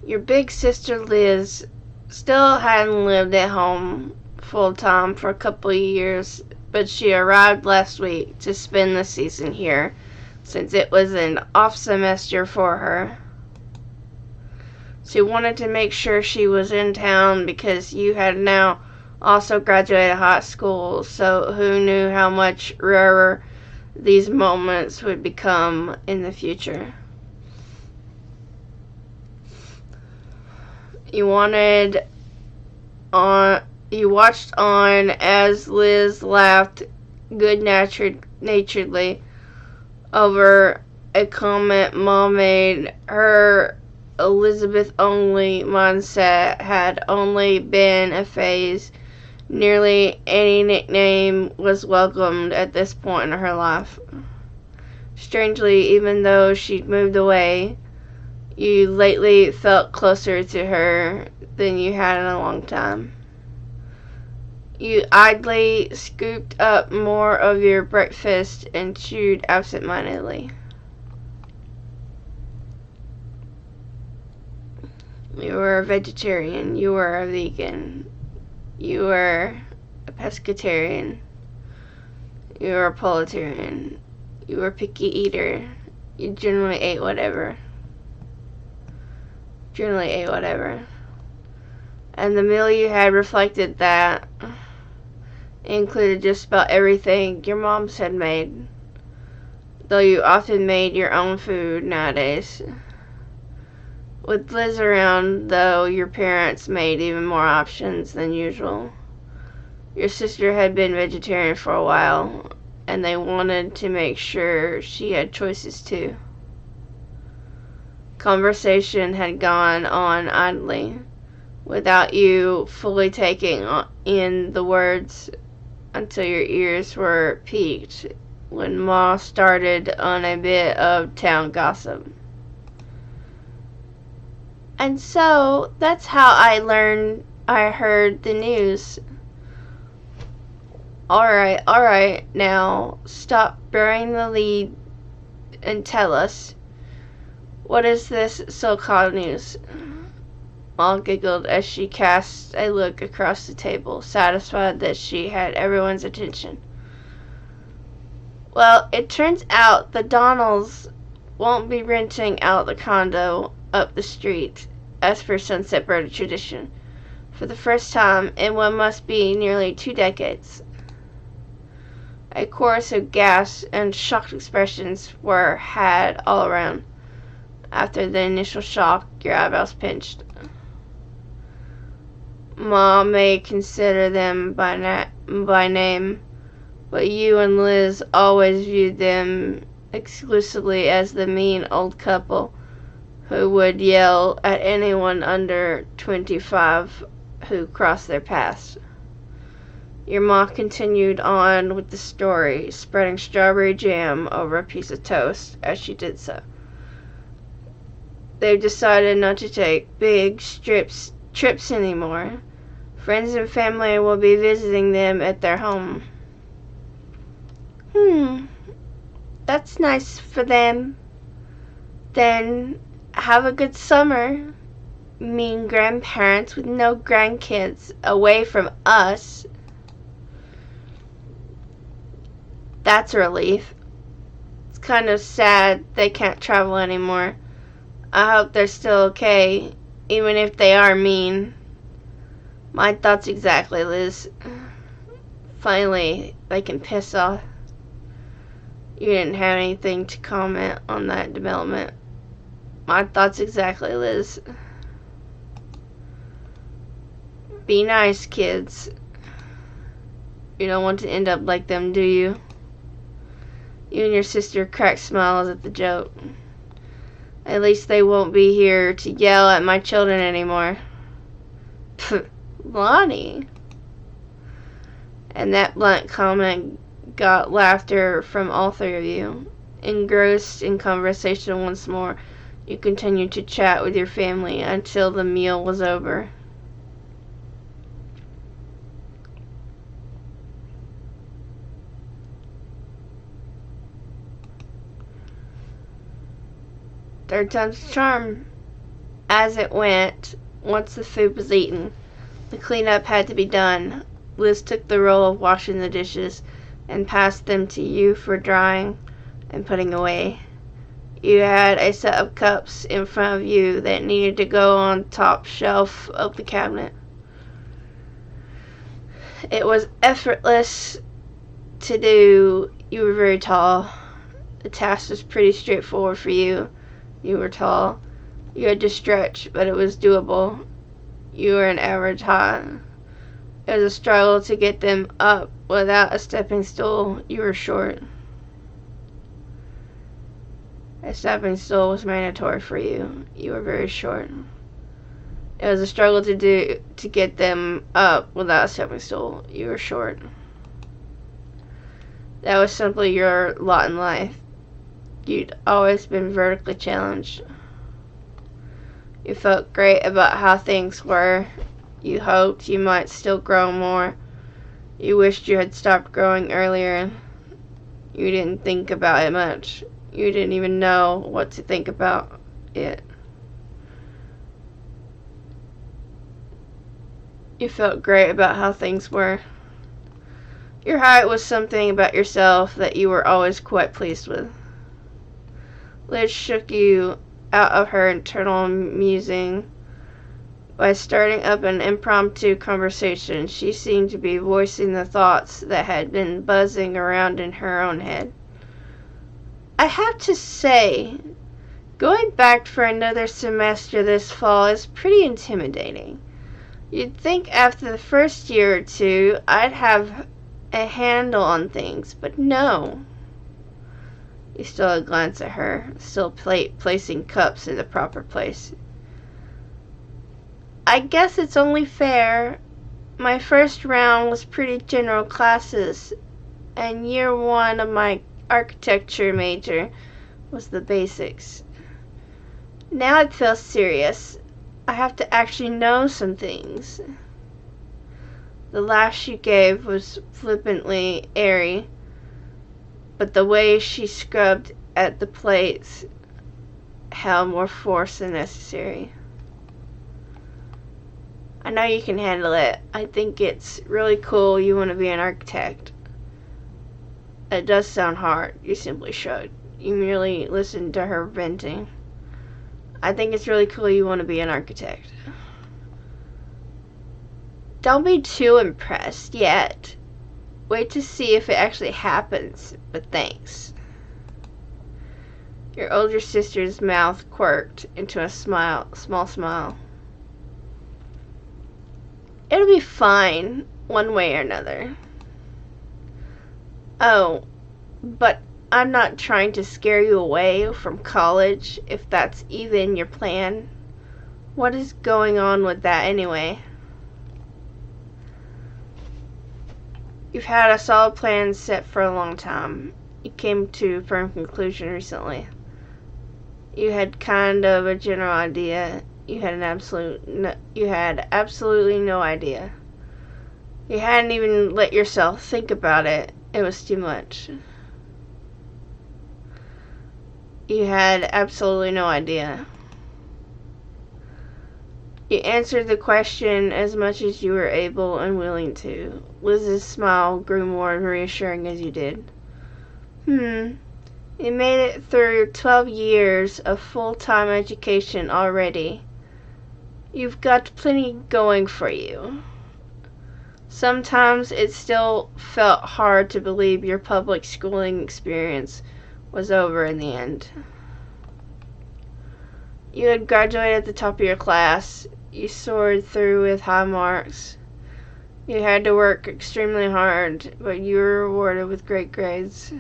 Your big sister Liz still hadn't lived at home full time for a couple of years, but she arrived last week to spend the season here since it was an off semester for her. She wanted to make sure she was in town because you had now also graduated high school, so who knew how much rarer these moments would become in the future. You watched on as Liz laughed good-naturedly over a comment Mom made. Her Elizabeth-only mindset had only been a phase. Nearly any nickname was welcomed at this point in her life. Strangely, even though she'd moved away, you lately felt closer to her than you had in a long time. You idly scooped up more of your breakfast and chewed absent-mindedly. You were a vegetarian. You were a vegan. You were a pescatarian. You were a proletarian. You were a picky eater. You generally ate whatever. And the meal you had reflected that. It included just about everything your moms had made, though you often made your own food nowadays. With Liz around, though, your parents made even more options than usual. Your sister had been vegetarian for a while, and they wanted to make sure she had choices too. Conversation had gone on idly, without you fully taking in the words, until your ears were piqued when Ma started on a bit of town gossip. And so that's how I heard the news. Alright, now stop burying the lead and tell us, what is this so-called news? Ma giggled as she cast a look across the table, satisfied that she had everyone's attention. Well, it turns out the Donalds won't be renting out the condo up the street, as per Sunset Bird tradition, for the first time in what must be nearly 2 decades. A chorus of gasps and shocked expressions were had all around. After the initial shock, your eyebrows pinched. Ma may consider them by name, but you and Liz always viewed them exclusively as the mean old couple who would yell at anyone under 25 who crossed their paths. Your ma continued on with the story, spreading strawberry jam over a piece of toast as she did so. They've decided not to take big trips anymore. Friends and family will be visiting them at their home. That's nice for them. Then have a good summer. Mean grandparents with no grandkids away from us. That's a relief. It's kind of sad they can't travel anymore. I hope they're still okay, even if they are mean. My thoughts exactly, Liz. Finally, they can piss off. You didn't have anything to comment on that development. My thoughts exactly, Liz. Be nice, kids. You don't want to end up like them, do you? You and your sister cracked smiles at the joke. At least they won't be here to yell at my children anymore. Pfft, Lonnie. And that blunt comment got laughter from all 3 of you. Engrossed in conversation once more, you continued to chat with your family until the meal was over. Third time's the charm, As it went, once the food was eaten, the cleanup had to be done. Liz took the role of washing the dishes and passed them to you for drying and putting away. You had a set of cups in front of you that needed to go on top shelf of the cabinet. It was effortless to do. You were very tall. The task was pretty straightforward for you. You were tall. You had to stretch, but it was doable. You were an average height. It was a struggle to get them up without a stepping stool. You were short. A stepping stool was mandatory for you. You were very short. It was a struggle to get them up without a stepping stool. You were short. That was simply your lot in life. You'd always been vertically challenged. You felt great about how things were. You hoped you might still grow more. You wished you had stopped growing earlier. You didn't think about it much. You didn't even know what to think about it. You felt great about how things were. Your height was something about yourself that you were always quite pleased with. Liz shook you out of her internal musing by starting up an impromptu conversation. She seemed to be voicing the thoughts that had been buzzing around in her own head. I have to say, going back for another semester this fall is pretty intimidating. You'd think after the first year or two I'd have a handle on things, but no. You stole a glance at her, still placing cups in the proper place. I guess it's only fair. My first round was pretty general classes, and year one of my architecture major was the basics. Now it feels serious. I have to actually know some things. The laugh she gave was flippantly airy, but the way she scrubbed at the plates held more force than necessary. I know you can handle it. I think it's really cool you want to be an architect. It does sound hard. You simply shrugged. You merely listened to her venting. I think it's really cool you want to be an architect. Don't be too impressed yet. Wait to see if it actually happens, but thanks. Your older sister's mouth quirked into a small smile. It'll be fine, one way or another. Oh, but I'm not trying to scare you away from college, if that's even your plan. What is going on with that anyway? You've had a solid plan set for a long time. You came to a firm conclusion recently. You had kind of a general idea. You had absolutely no idea. You hadn't even let yourself think about it. It was too much. You had absolutely no idea. You answered the question as much as you were able and willing to. Liz's smile grew more reassuring as you did. You made it through 12 years of full-time education already. You've got plenty going for you. Sometimes it still felt hard to believe your public schooling experience was over in the end. You had graduated at the top of your class. You soared through with high marks. You had to work extremely hard, but you were rewarded with great grades.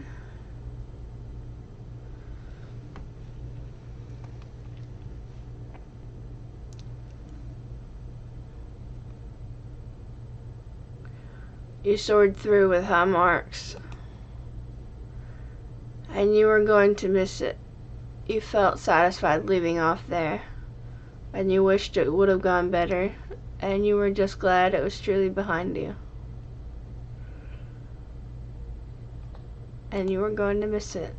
You soared through with high marks, and you were going to miss it. You felt satisfied leaving off there, and you wished it would have gone better, and you were just glad it was truly behind you. And you were going to miss it.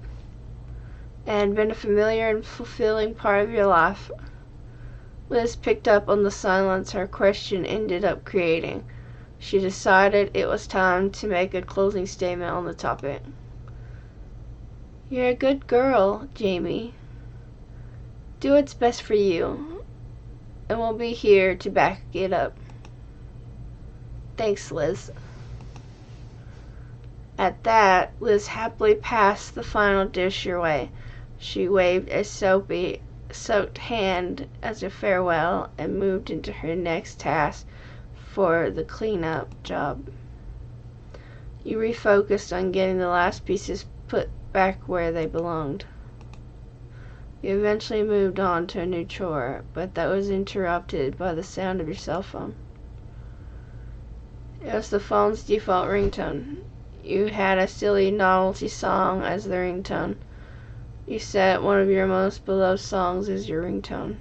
It had been a familiar and fulfilling part of your life. Liz picked up on the silence her question ended up creating. She decided it was time to make a closing statement on the topic. You're a good girl, Jamie. Do what's best for you, and we'll be here to back it up. Thanks, Liz. At that, Liz happily passed the final dish your way. She waved a soaked hand as a farewell and moved into her next task for the cleanup job. You refocused on getting the last pieces put back where they belonged. You eventually moved on to a new chore, but that was interrupted by the sound of your cell phone. It was the phone's default ringtone. You had a silly novelty song as the ringtone. You set one of your most beloved songs as your ringtone.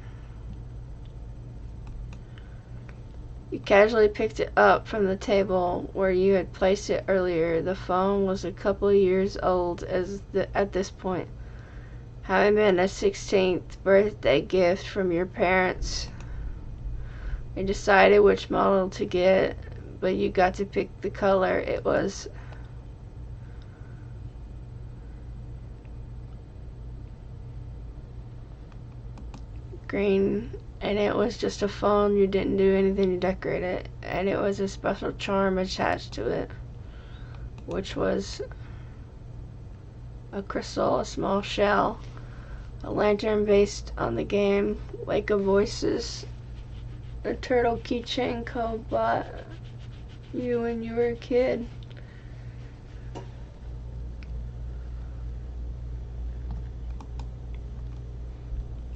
You casually picked it up from the table where you had placed it earlier. The phone was a couple of years old at this point, having been a 16th birthday gift from your parents. You decided which model to get, but you got to pick the color. It was green, and it was just a phone. You didn't do anything to decorate it, and it was a special charm attached to it, which was a crystal, a small shell, a lantern based on the game Lake of Voices, a turtle keychain code bought you when you were a kid.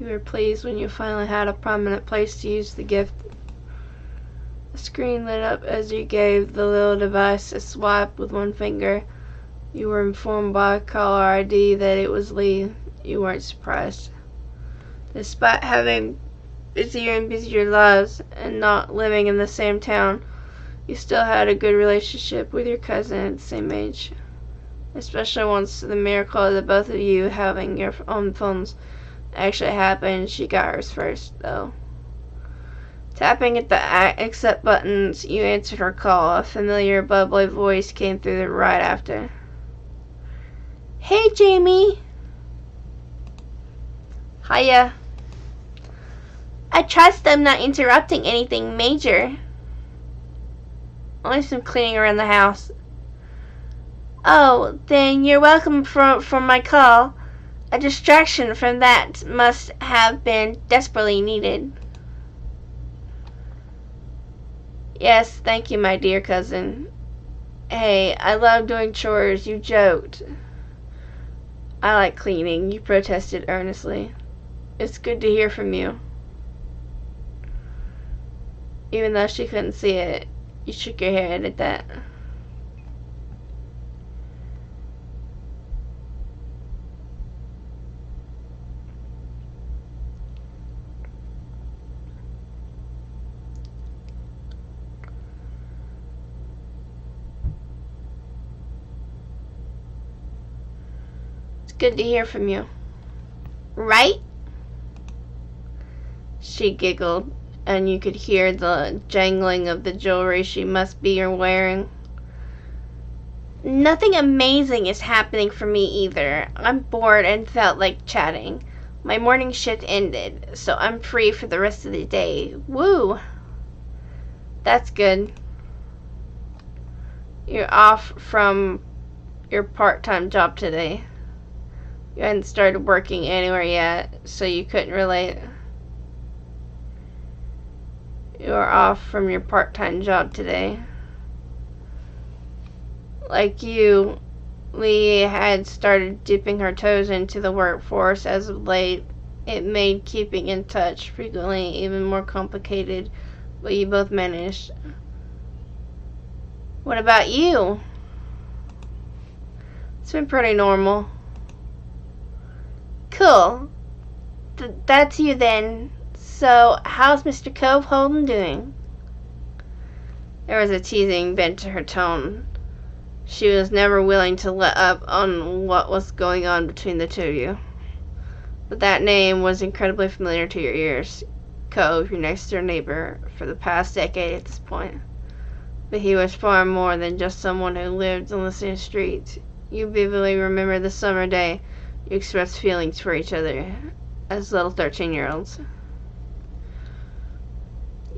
You were pleased when you finally had a prominent place to use the gift. The screen lit up as you gave the little device a swipe with one finger. You were informed by caller ID that it was Lee. You weren't surprised. Despite having busier and busier lives and not living in the same town, you still had a good relationship with your cousin at the same age. Especially once the miracle of the both of you having your own phones actually happened. She got hers first, though. Tapping at the accept buttons, you answered her call. A familiar, bubbly voice came through right after. Hey, Jamie. Hiya. I trust I'm not interrupting anything major. Only some cleaning around the house. Oh, then you're welcome for my call. A distraction from that must have been desperately needed. Yes, thank you, my dear cousin. Hey, I love doing chores. You joked. I like cleaning, you protested earnestly. It's good to hear from you. Even though she couldn't see it, you shook your head at that. It's good to hear from you. Right? She giggled, and you could hear the jangling of the jewelry she must be wearing. Nothing amazing is happening for me either. I'm bored and felt like chatting. My morning shift ended, so I'm free for the rest of the day. Woo! That's good. You're off from your part-time job today. You hadn't started working anywhere yet, so you couldn't relate. You are off from your part-time job today. Like you, Lee had started dipping her toes into the workforce as of late. It made keeping in touch frequently even more complicated, but you both managed. What about you? It's been pretty normal. Cool. That's you then. So, how's Mr. Cove Holden doing? There was a teasing bent to her tone. She was never willing to let up on what was going on between the two of you. But that name was incredibly familiar to your ears. Cove, your next door neighbor, for the past decade at this point. But he was far more than just someone who lived on the same street. You vividly remember the summer day you expressed feelings for each other as little 13-year-olds.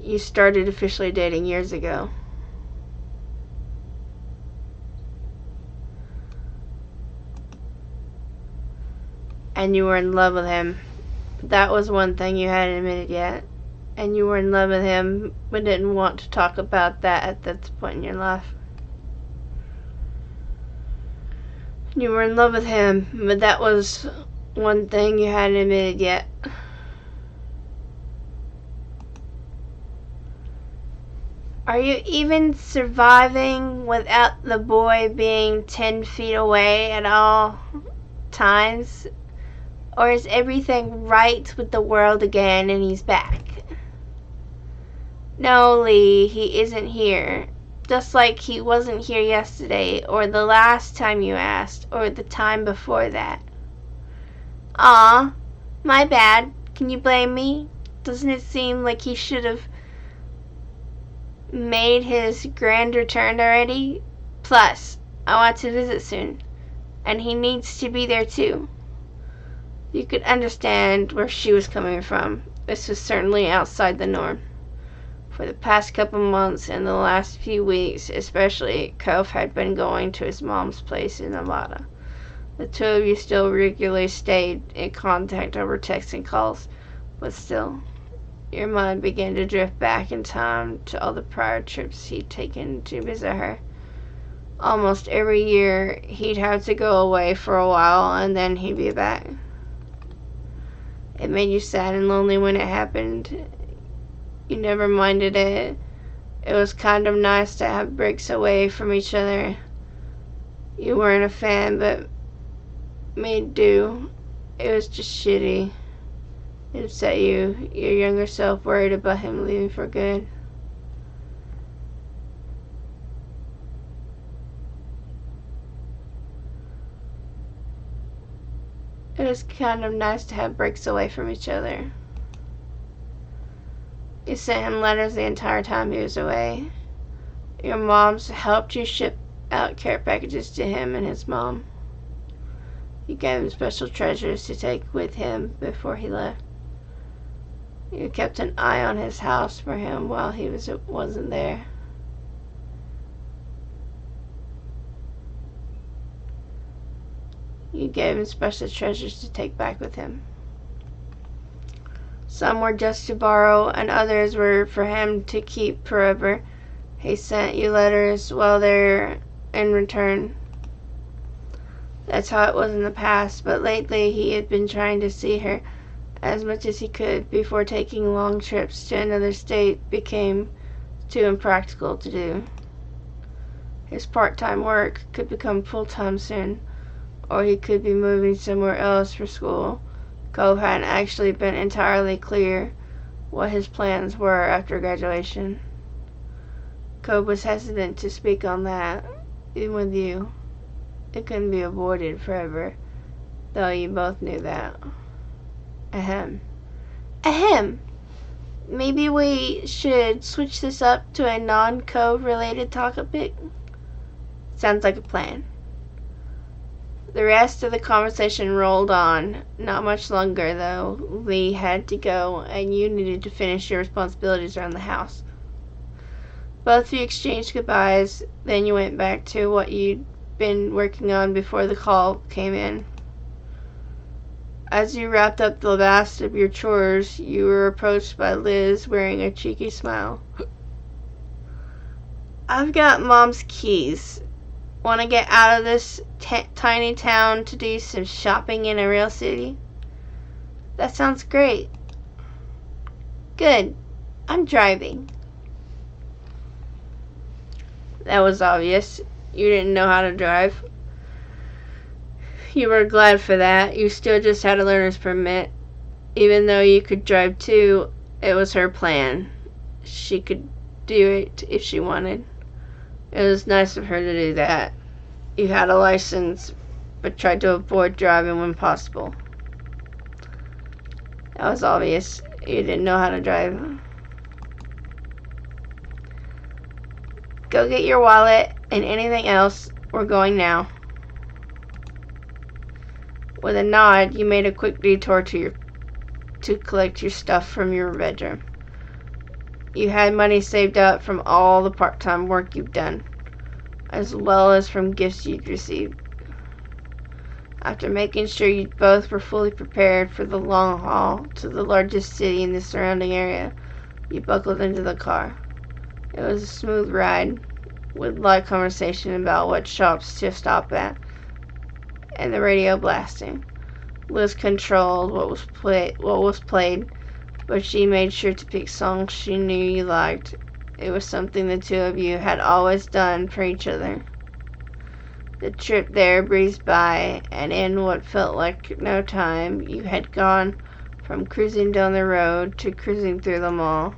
You started officially dating years ago. And you were in love with him. That was one thing you hadn't admitted yet. And you were in love with him, but didn't want to talk about that at this point in your life. You were in love with him, but that was one thing you hadn't admitted yet. Are you even surviving without the boy being 10 feet away at all times? Or is everything right with the world again and he's back? No, Lee, he isn't here. Just like he wasn't here yesterday, or the last time you asked, or the time before that. Aw, my bad. Can you blame me? Doesn't it seem like he should have made his grand return already? Plus, I want to visit soon, and he needs to be there too. You could understand where she was coming from. This was certainly outside the norm. For the past couple months and the last few weeks especially, Cove had been going to his mom's place in Nevada. The two of you still regularly stayed in contact over text and calls, but still, your mind began to drift back in time to all the prior trips he'd taken to visit her. Almost every year, he'd have to go away for a while and then he'd be back. It made you sad and lonely when it happened. You never minded it. It was kind of nice to have breaks away from each other. You weren't a fan, but made do. It was just shitty. It upset you, your younger self, worried about him leaving for good. It was kind of nice to have breaks away from each other. You sent him letters the entire time he was away. Your moms helped you ship out care packages to him and his mom. You gave him special treasures to take with him before he left. You kept an eye on his house for him while he wasn't there. You gave him special treasures to take back with him. Some were just to borrow, and others were for him to keep forever. He sent you letters while they're in return. That's how it was in the past, but lately he had been trying to see her as much as he could before taking long trips to another state became too impractical to do. His part-time work could become full-time soon, or he could be moving somewhere else for school. Cove hadn't actually been entirely clear what his plans were after graduation. Cove was hesitant to speak on that, even with you. It couldn't be avoided forever, though you both knew that. Ahem. Ahem! Maybe we should switch this up to a non-Cove related topic? Sounds like a plan. The rest of the conversation rolled on. Not much longer, though. Lee had to go, and you needed to finish your responsibilities around the house. Both of you exchanged goodbyes, then you went back to what you'd been working on before the call came in. As you wrapped up the last of your chores, you were approached by Liz wearing a cheeky smile. I've got Mom's keys. Want to get out of this tiny town to do some shopping in a real city? That sounds great. Good. I'm driving. That was obvious. You didn't know how to drive. You were glad for that. You still just had a learner's permit. Even though you could drive too, it was her plan. She could do it if she wanted. It was nice of her to do that. You had a license, but tried to avoid driving when possible. It was obvious you didn't know how to drive. Go get your wallet and anything else. We're going now. With a nod, you made a quick detour to collect your stuff from your bedroom. You had money saved up from all the part-time work you've done, as well as from gifts you'd received. After making sure you both were fully prepared for the long haul to the largest city in the surrounding area, you buckled into the car. It was a smooth ride, with light conversation about what shops to stop at, and the radio blasting. Liz controlled what was played, but she made sure to pick songs she knew you liked. It was something the two of you had always done for each other. The trip there breezed by, and in what felt like no time, you had gone from cruising down the road to cruising through the mall.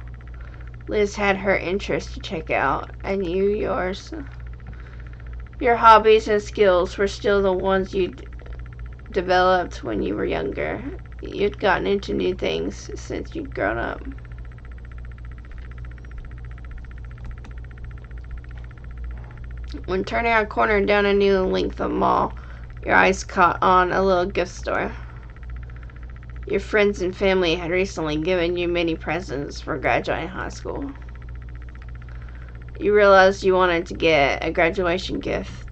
Liz had her interests to check out, and you yours. Your hobbies and skills were still the ones you'd developed when you were younger. You'd gotten into new things since you'd grown up. When turning a corner down a new length of mall, your eyes caught on a little gift store. Your friends and family had recently given you many presents for graduating high school. You realized you wanted to get a graduation gift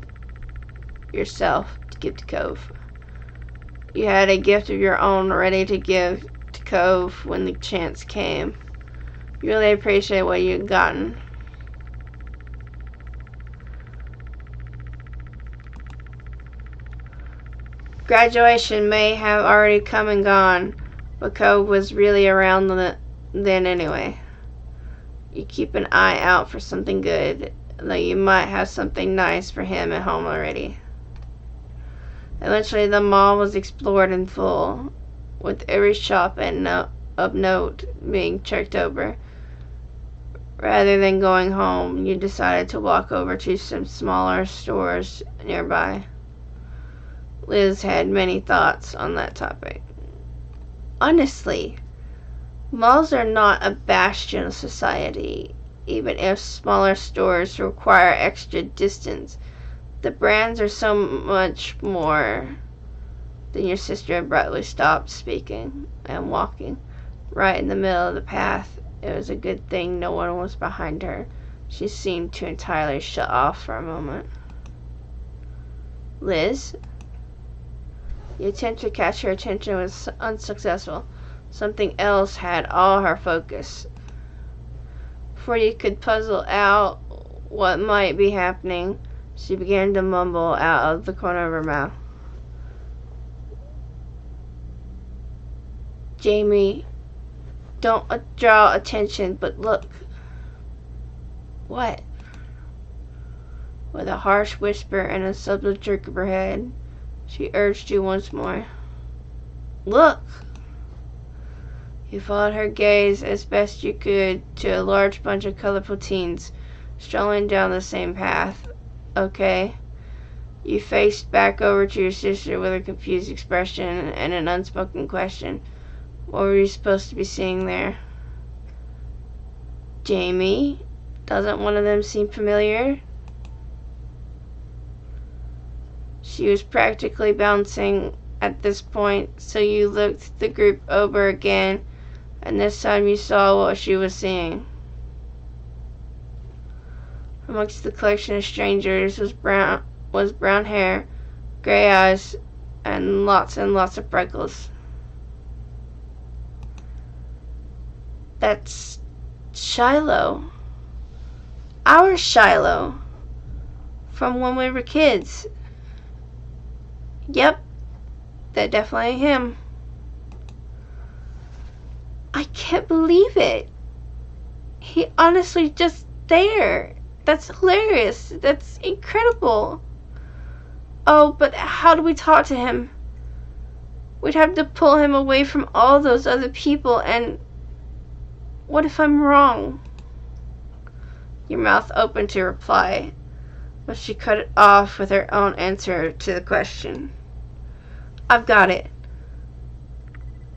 yourself to give to Cove. You had a gift of your own ready to give to Cove when the chance came. You really appreciated what you had gotten. Graduation may have already come and gone, but Cove was really around then anyway. You keep an eye out for something good, though you might have something nice for him at home already. Eventually the mall was explored in full, with every shop of note being checked over. Rather than going home, you decided to walk over to some smaller stores nearby. Liz had many thoughts on that topic. Honestly, malls are not a bastion of society. Even if smaller stores require extra distance, the brands are so much more. Then your sister abruptly stopped speaking and walking right in the middle of the path. It was a good thing no one was behind her. She seemed to entirely shut off for a moment. Liz? The attempt to catch her attention was unsuccessful. Something else had all her focus. Before you could puzzle out what might be happening, she began to mumble out of the corner of her mouth. Jamie, don't draw attention, but look. What? With a harsh whisper and a subtle jerk of her head, she urged you once more. Look! You followed her gaze as best you could to a large bunch of colorful teens strolling down the same path. Okay. You faced back over to your sister with a confused expression and an unspoken question. What were you supposed to be seeing there? Jamie? Doesn't one of them seem familiar? She was practically bouncing at this point, so you looked the group over again, and this time you saw what she was seeing. Amongst the collection of strangers was brown hair, gray eyes, and lots of freckles. That's Shiloh. Our Shiloh. From when we were kids. Yep, that's definitely him. I can't believe it. He honestly just there. That's hilarious. That's incredible. Oh, but how do we talk to him? We'd have to pull him away from all those other people, and what if I'm wrong? Your mouth opened to reply, but she cut it off with her own answer to the question. I've got it.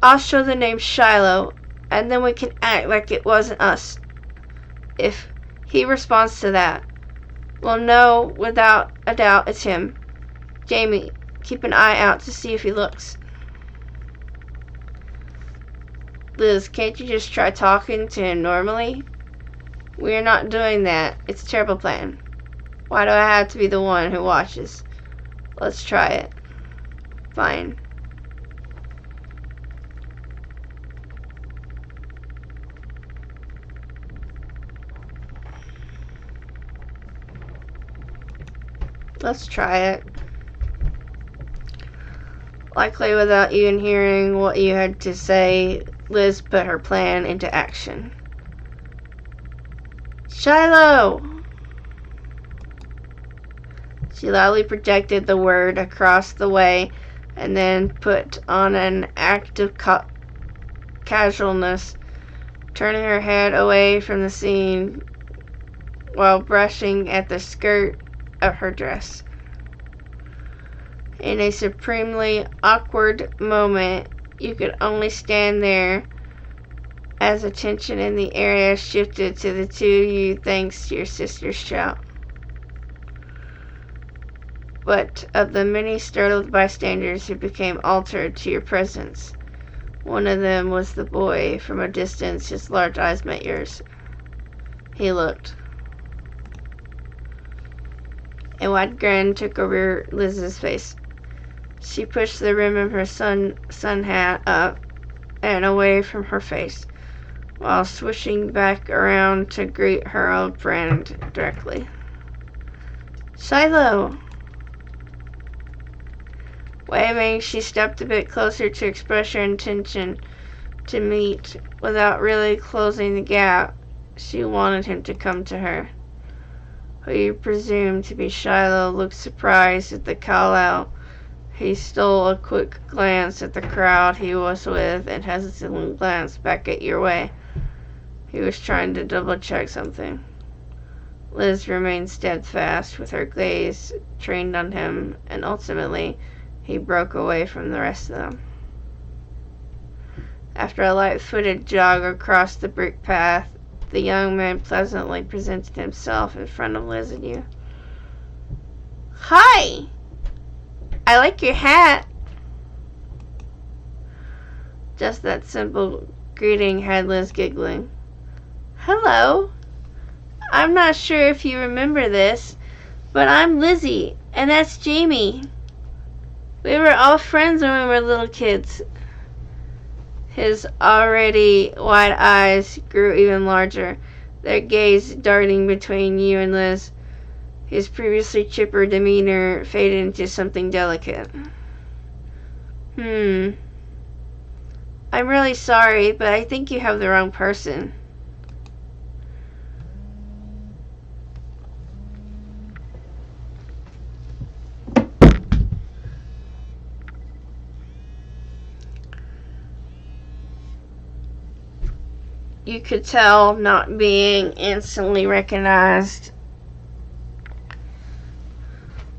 I'll show the name Shiloh, and then we can act like it wasn't us. If he responds to that, we'll know without a doubt it's him. Jamie, keep an eye out to see if he looks. Liz, can't you just try talking to him normally? We're not doing that. It's a terrible plan. Why do I have to be the one who watches? Let's try it. Fine. Let's try it. Likely without even hearing what you had to say, Liz put her plan into action. Shiloh! She loudly projected the word across the way and then put on an act of casualness, turning her head away from the scene while brushing at the skirt of her dress. In a supremely awkward moment, you could only stand there as attention in the area shifted to the two of you thanks to your sister's shout. But of the many startled bystanders who became altered to your presence, one of them was the boy. From a distance, his large eyes met yours. He looked. A wide grin took over Liz's face. She pushed the rim of her sun hat up and away from her face, while swishing back around to greet her old friend directly. Shiloh! Waving, she stepped a bit closer to express her intention to meet. Without really closing the gap, she wanted him to come to her. Who you presumed to be Shiloh looked surprised at the call-out. He stole a quick glance at the crowd he was with and hesitantly glanced back at your way. He was trying to double-check something. Liz remained steadfast, with her gaze trained on him, and ultimately he broke away from the rest of them. After a light-footed jog across the brick path, the young man pleasantly presented himself in front of Liz and you. Hi! I like your hat. Just that simple greeting had Liz giggling. Hello. I'm not sure if you remember this, but I'm Lizzie, and that's Jamie. We were all friends when we were little kids. His already wide eyes grew even larger, their gaze darting between you and Liz. His previously chipper demeanor faded into something delicate. I'm really sorry, but I think you have the wrong person. You could tell not being instantly recognized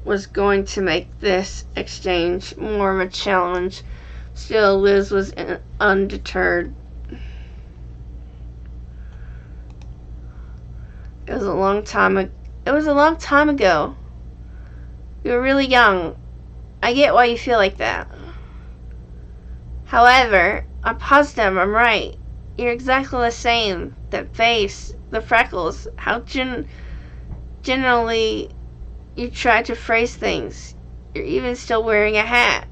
was going to make this exchange more of a challenge. Still, Liz was undeterred. It was a long time ago. You were really young. I get why you feel like that. However, I'm positive I'm right. You're exactly the same. That face, the freckles, how generally you try to phrase things. You're even still wearing a hat.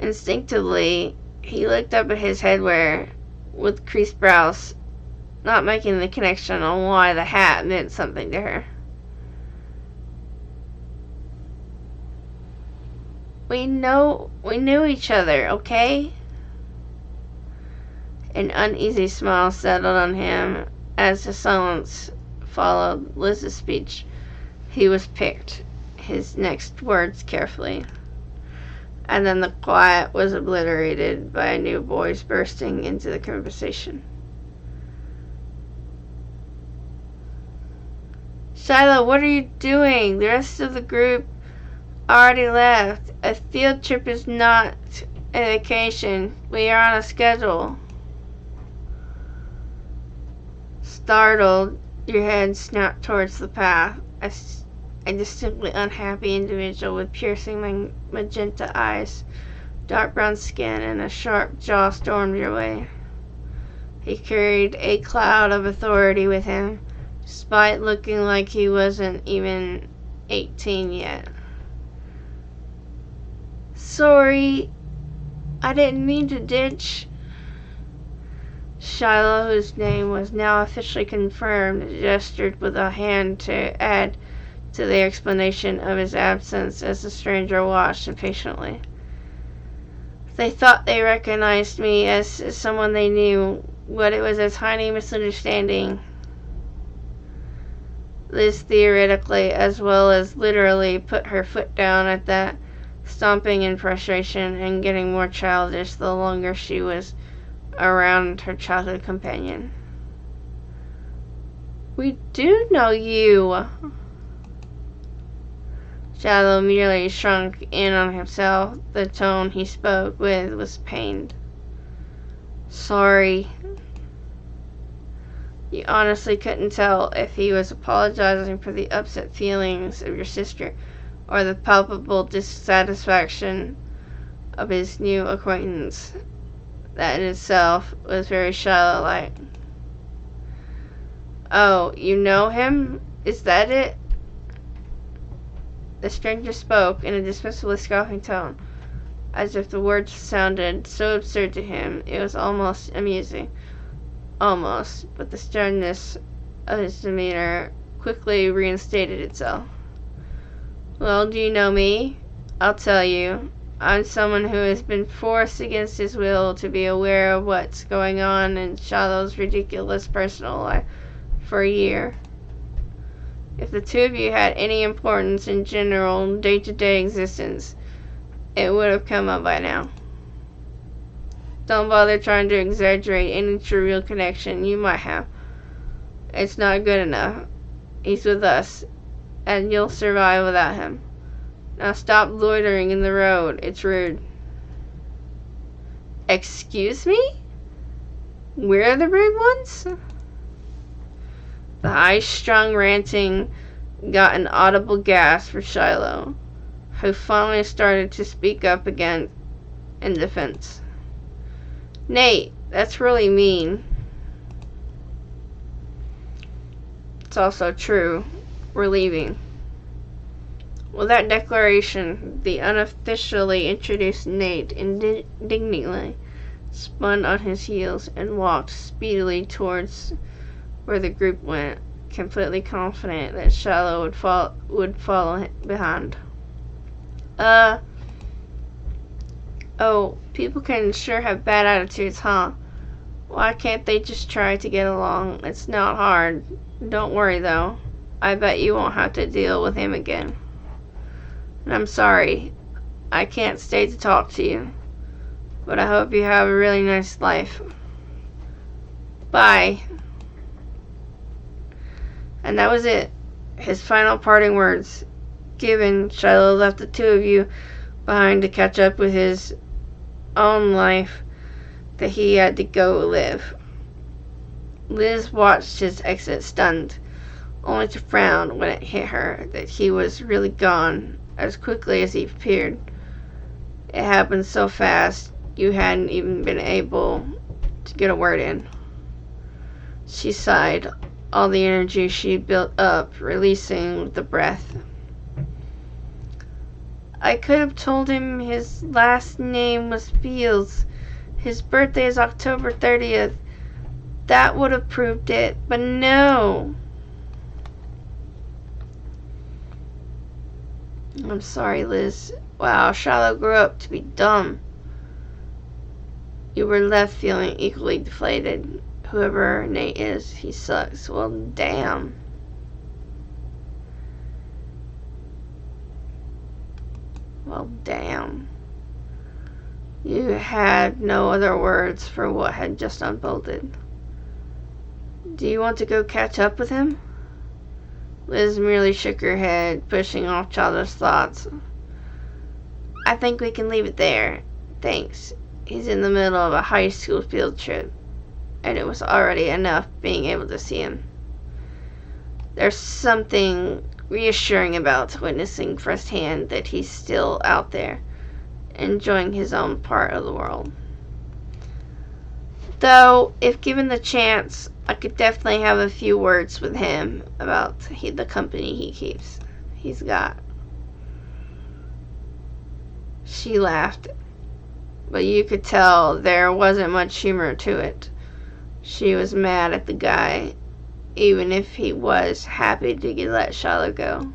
Instinctively, he looked up at his headwear with creased brows, not making the connection on why the hat meant something to her. We knew each other, okay? An uneasy smile settled on him as the silence followed Liz's speech. He was picked his next words carefully, and then the quiet was obliterated by a new voice bursting into the conversation. Shiloh, what are you doing? The rest of the group already left. A field trip is not A vacation. We are on a schedule. Startled, your head snapped towards the path. A distinctly unhappy individual with piercing magenta eyes, dark brown skin, and a sharp jaw stormed your way. He carried a cloud of authority with him, despite looking like he wasn't even 18 yet. Sorry, I didn't mean to ditch. Shiloh, whose name was now officially confirmed, gestured with a hand to add to the explanation of his absence as the stranger watched impatiently. They thought they recognized me as someone they knew, but it was a tiny misunderstanding. Liz theoretically, as well as literally, put her foot down at that, stomping in frustration and getting more childish the longer she was around her childhood companion. We do know you. Shiloh merely shrunk in on himself. The tone he spoke with was pained. Sorry. You honestly couldn't tell if he was apologizing for the upset feelings of your sister or the palpable dissatisfaction of his new acquaintance. That in itself was very Shiloh-like. Oh, you know him? Is that it? The stranger spoke in a dismissively scoffing tone, as if the words sounded so absurd to him it was almost amusing. Almost, but the sternness of his demeanor quickly reinstated itself. Well, do you know me? I'll tell you. I'm someone who has been forced against his will to be aware of what's going on in Shiloh's ridiculous personal life for a year. If the two of you had any importance in general day-to-day existence, it would have come up by now. Don't bother trying to exaggerate any trivial connection you might have. It's not good enough. He's with us, and you'll survive without him. Now stop loitering in the road. It's rude. Excuse me? We're the rude ones? The high-strung ranting got an audible gasp for Shiloh, who finally started to speak up again in defense. Nate, that's really mean. It's also true. We're leaving. With that declaration, the unofficially introduced Nate indignantly spun on his heels and walked speedily towards where the group went, completely confident that Shiloh would follow behind. Oh, people can sure have bad attitudes, huh? Why can't they just try to get along? It's not hard. Don't worry, though. I bet you won't have to deal with him again. And I'm sorry. I can't stay to talk to you. But I hope you have a really nice life. Bye. And that was it. His final parting words. Given, Shiloh left the two of you behind to catch up with his own life that he had to go live. Liz watched his exit stunned, only to frown when it hit her that he was really gone as quickly as he appeared. It happened so fast, you hadn't even been able to get a word in. She sighed, all the energy she built up releasing with the breath. I could have told him his last name was Fields. His birthday is October 30th. That would have proved it, but no. I'm sorry, Liz. Wow, Shiloh grew up to be dumb. You were left feeling equally deflated. Whoever Nate is, he sucks. Well, damn. Well, damn. You had no other words for what had just unfolded. Do you want to go catch up with him? Liz merely shook her head, pushing off childish thoughts. I think we can leave it there. Thanks. He's in the middle of a high school field trip, and it was already enough being able to see him. There's something reassuring about witnessing firsthand that he's still out there, enjoying his own part of the world. Though, if given the chance, I could definitely have a few words with him about the company he's got. She laughed, but you could tell there wasn't much humor to it. She was mad at the guy, even if he was happy to let Shiloh go.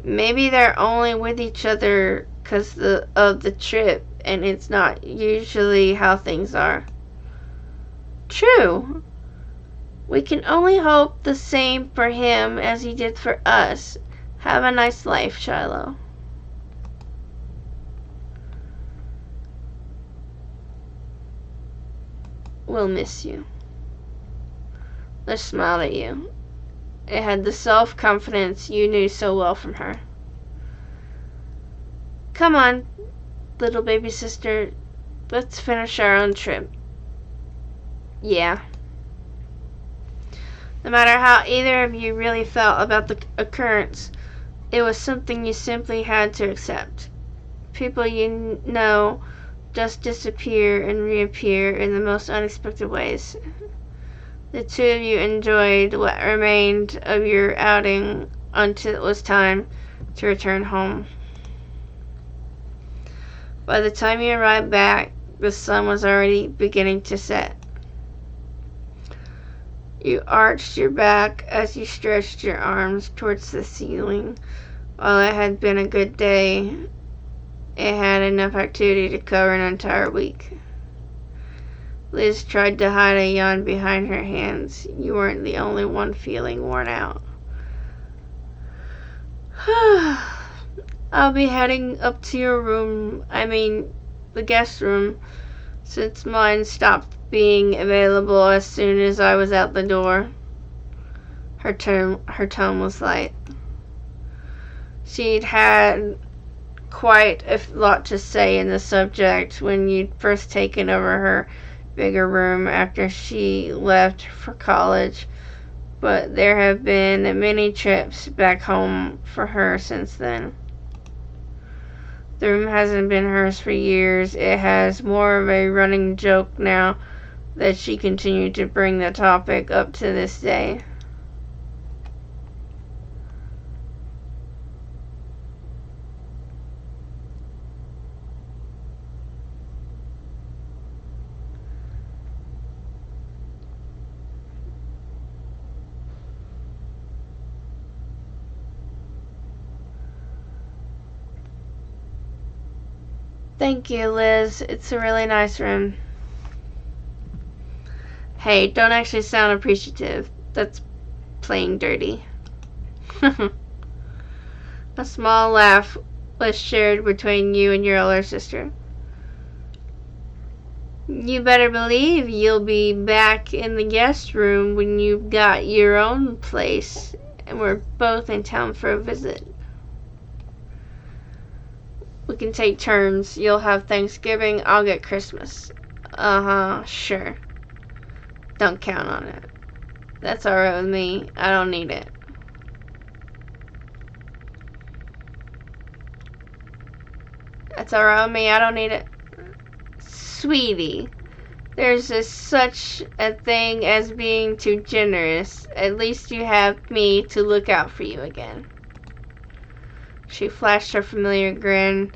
Maybe they're only with each other because of the trip, and it's not usually how things are. True. We can only hope the same for him as he did for us. Have a nice life, Shiloh. We'll miss you. Liz smiled at you. It had the self-confidence you knew so well from her. Come on, little baby sister. Let's finish our own trip. Yeah. No matter how either of you really felt about the occurrence, it was something you simply had to accept. People you know just disappear and reappear in the most unexpected ways. The two of you enjoyed what remained of your outing until it was time to return home. By the time you arrived back, the sun was already beginning to set. You arched your back as you stretched your arms towards the ceiling. While it had been a good day, it had enough activity to cover an entire week. Liz tried to hide a yawn behind her hands. You weren't the only one feeling worn out. I'll be heading up to your room, the guest room, since mine stopped being available as soon as I was out the door. Her tone was light. She'd had quite a lot to say in the subject when you'd first taken over her bigger room after she left for college, but there have been many trips back home for her since then. The room hasn't been hers for years. It has more of a running joke now that she continued to bring the topic up to this day. Thank you, Liz. It's a really nice room. Hey, don't actually sound appreciative. That's playing dirty. A small laugh was shared between you and your older sister. You better believe you'll be back in the guest room when you've got your own place and we're both in town for a visit. We can take turns. You'll have Thanksgiving, I'll get Christmas. Sure. Don't count on it. That's alright with me. I don't need it. That's alright with me. I don't need it. Sweetie, there's such a thing as being too generous. At least you have me to look out for you again. She flashed her familiar grin,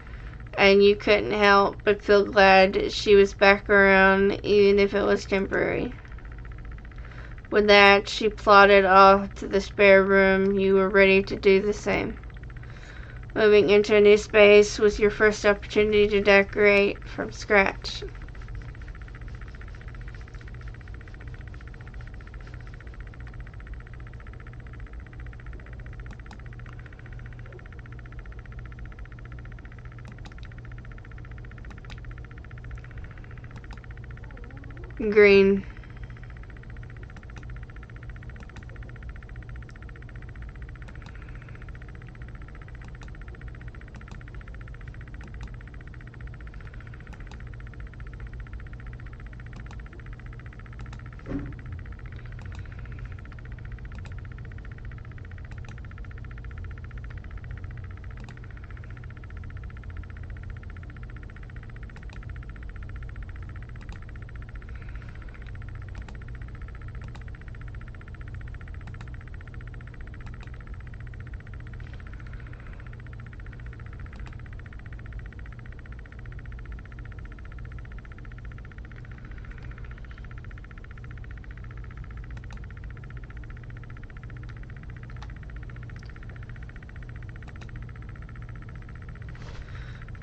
and you couldn't help but feel glad she was back around, even if it was temporary. With that, she plodded off to the spare room. You were ready to do the same. Moving into a new space was your first opportunity to decorate from scratch. Green.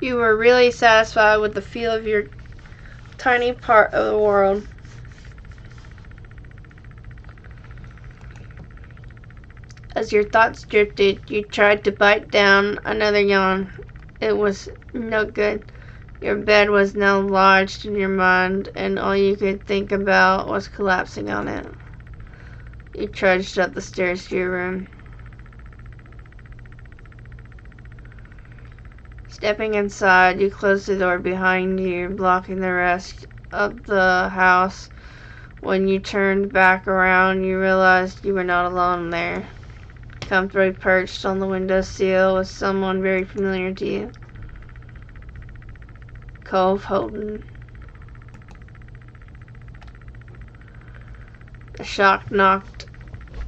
You were really satisfied with the feel of your tiny part of the world. As your thoughts drifted, you tried to bite down another yawn. It was no good. Your bed was now lodged in your mind, and all you could think about was collapsing on it. You trudged up the stairs to your room. Stepping inside, you closed the door behind you, blocking the rest of the house. When you turned back around, you realized you were not alone there. Comfortably perched on the windowsill was someone very familiar to you. Cove Holden. The shock knocked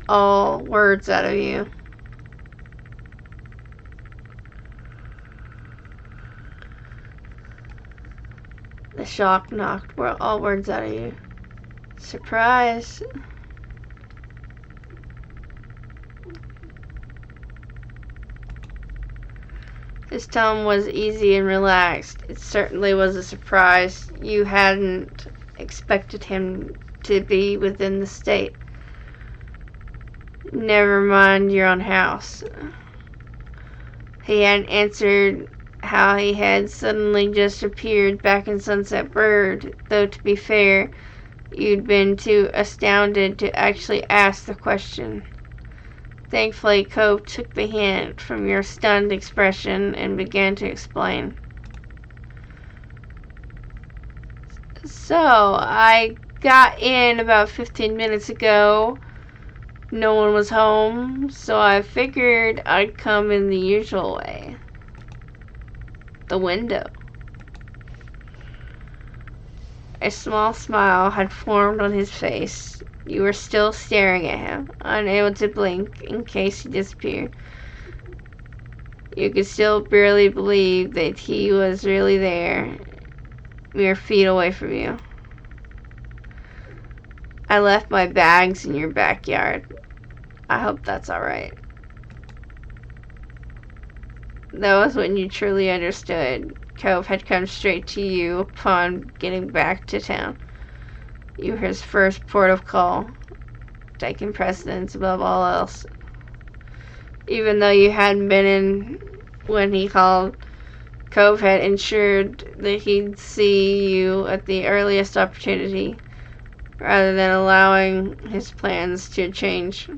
all words out of you. The shock knocked all words out of you. Surprise! His tone was easy and relaxed. It certainly was a surprise. You hadn't expected him to be within the state. Never mind your own house. He hadn't answered how he had suddenly just appeared back in Sunset Bird, though to be fair, you'd been too astounded to actually ask the question. Thankfully, Cove took the hint from your stunned expression and began to explain. So, I got in about 15 minutes ago. No one was home, so I figured I'd come in the usual way. The window. A small smile had formed on his face. You were still staring at him, unable to blink in case he disappeared. You could still barely believe that he was really there, mere feet away from you. I left my bags in your backyard. I hope that's alright. That was when you truly understood. Cove had come straight to you upon getting back to town. You were his first port of call, taking precedence above all else. Even though you hadn't been in when he called, Cove had ensured that he'd see you at the earliest opportunity, rather than allowing his plans to change.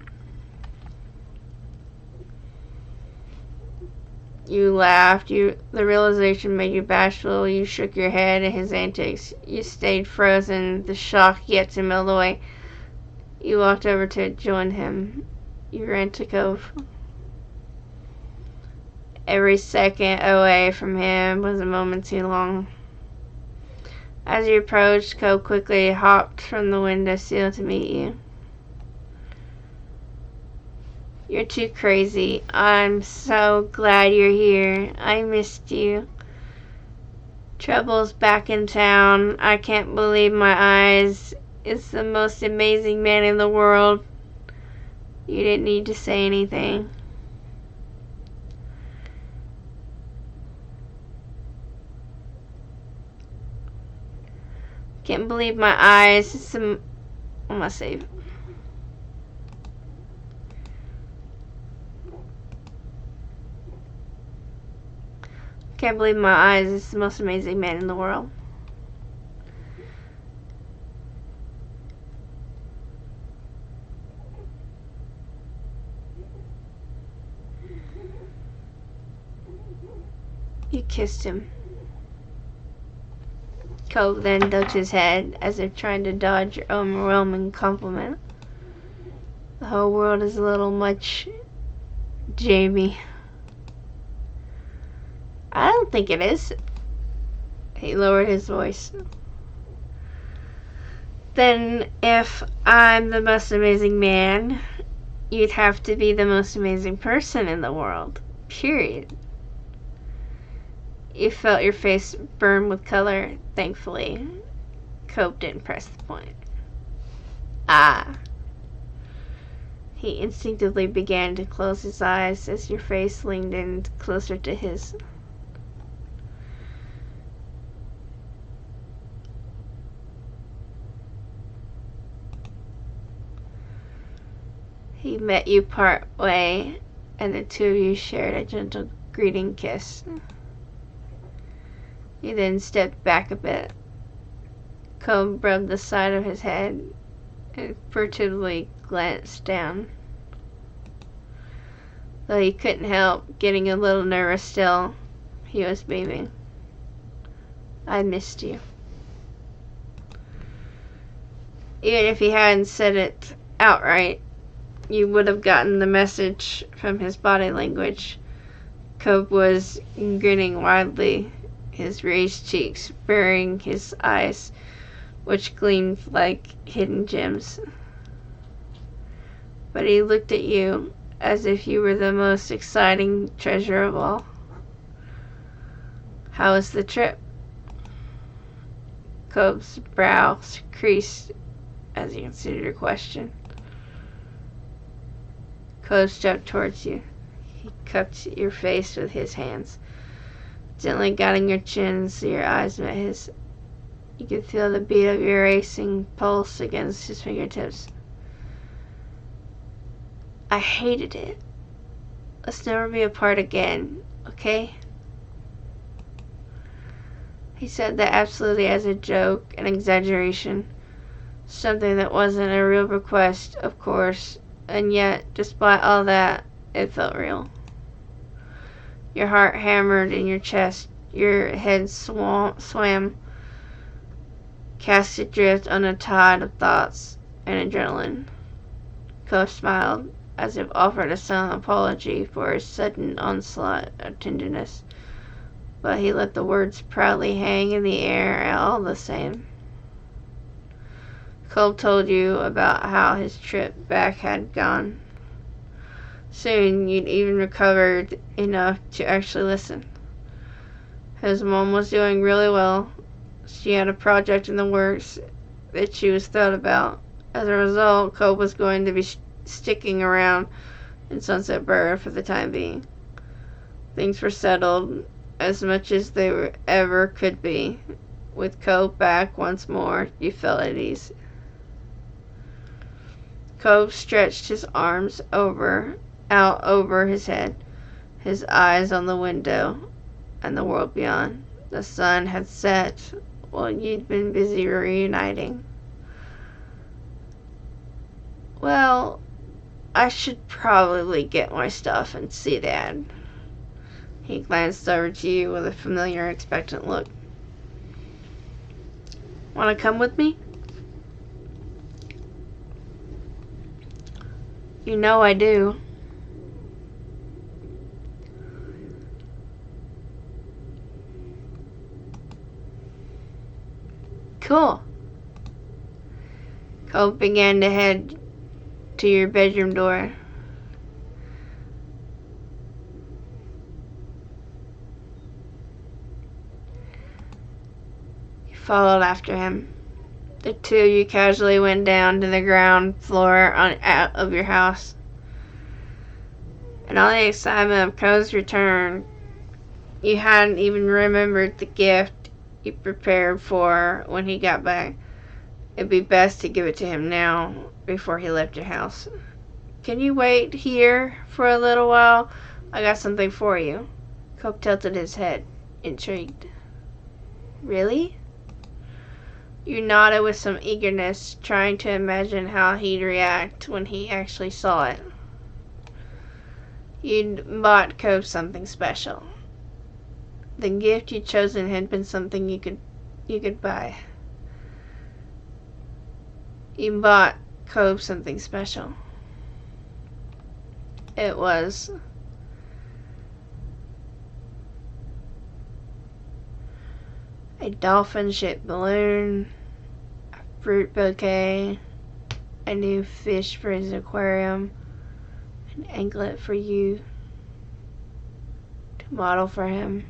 You laughed. The realization made you bashful. You shook your head at his antics. You stayed frozen, the shock yet to melt away. You walked over to join him. You ran to Cove. Every second away from him was a moment too long. As you approached, Cove quickly hopped from the windowsill to meet you. You're too crazy. I'm so glad you're here. I missed you. Trouble's back in town. I can't believe my eyes. It's the most amazing man in the world. You didn't need to say anything. Can't believe my eyes. It's I'm gonna save. Can't believe my eyes. It's the most amazing man in the world. You kissed him. Cove then ducked his head as if trying to dodge your overwhelming compliment. The whole world is a little much, Jamie. I don't think it is. He lowered his voice. Then, if I'm the most amazing man, you'd have to be the most amazing person in the world. Period. You felt your face burn with color. Thankfully, Cope didn't press the point. Ah. He instinctively began to close his eyes as your face leaned in closer to his. He met you part way, and the two of you shared a gentle greeting kiss. He then stepped back a bit. Cobb rubbed the side of his head and furtively glanced down. Though he couldn't help getting a little nervous still, he was beaming. I missed you. Even if he hadn't said it outright, you would have gotten the message from his body language. Cobb was grinning widely, his raised cheeks burying his eyes, which gleamed like hidden gems. But he looked at you as if you were the most exciting treasure of all. How was the trip? Cobb's brow creased as he considered your question. Cobb stepped towards you. He cupped your face with his hands, gently guiding your chin so your eyes met his. You could feel the beat of your racing pulse against his fingertips. I hated it. Let's never be apart again, okay? He said that absolutely as a joke, an exaggeration, something that wasn't a real request, of course, and yet, despite all that, it felt real. Your heart hammered in your chest, your head swam, cast adrift on a tide of thoughts and adrenaline. Cobb smiled, as if offered a silent apology for his sudden onslaught of tenderness, but he let the words proudly hang in the air all the same. Cobb told you about how his trip back had gone. Soon you'd even recovered enough to actually listen. His mom was doing really well. She had a project in the works that she was thrilled about. As a result, Cobb was going to be sticking around in Sunset Burr for the time being. Things were settled as much as they ever could be. With Cobb back once more, you felt at ease. Cobb stretched his arms out over his head, his eyes on the window and the world beyond. The sun had set while you'd been busy reuniting. Well, I should probably get my stuff and see Dad. He glanced over to you with a familiar, expectant look. Want to come with me? You know I do. Cool. Cobb began to head to your bedroom door. You followed after him. The two of you casually went down to the ground floor out of your house. And all the excitement of Cobb's return, you hadn't even remembered the gift you prepared for when he got back. It'd be best to give it to him now, before he left your house. Can you wait here for a little while? I got something for you. Cobb tilted his head, intrigued. Really? You nodded with some eagerness, trying to imagine how he'd react when he actually saw it. You'd bought Cobb something special. The gift you'd chosen had been something you could buy. You bought Cobb something special. It was a dolphin-shaped balloon, a fruit bouquet, a new fish for his aquarium, an anklet for you to model for him.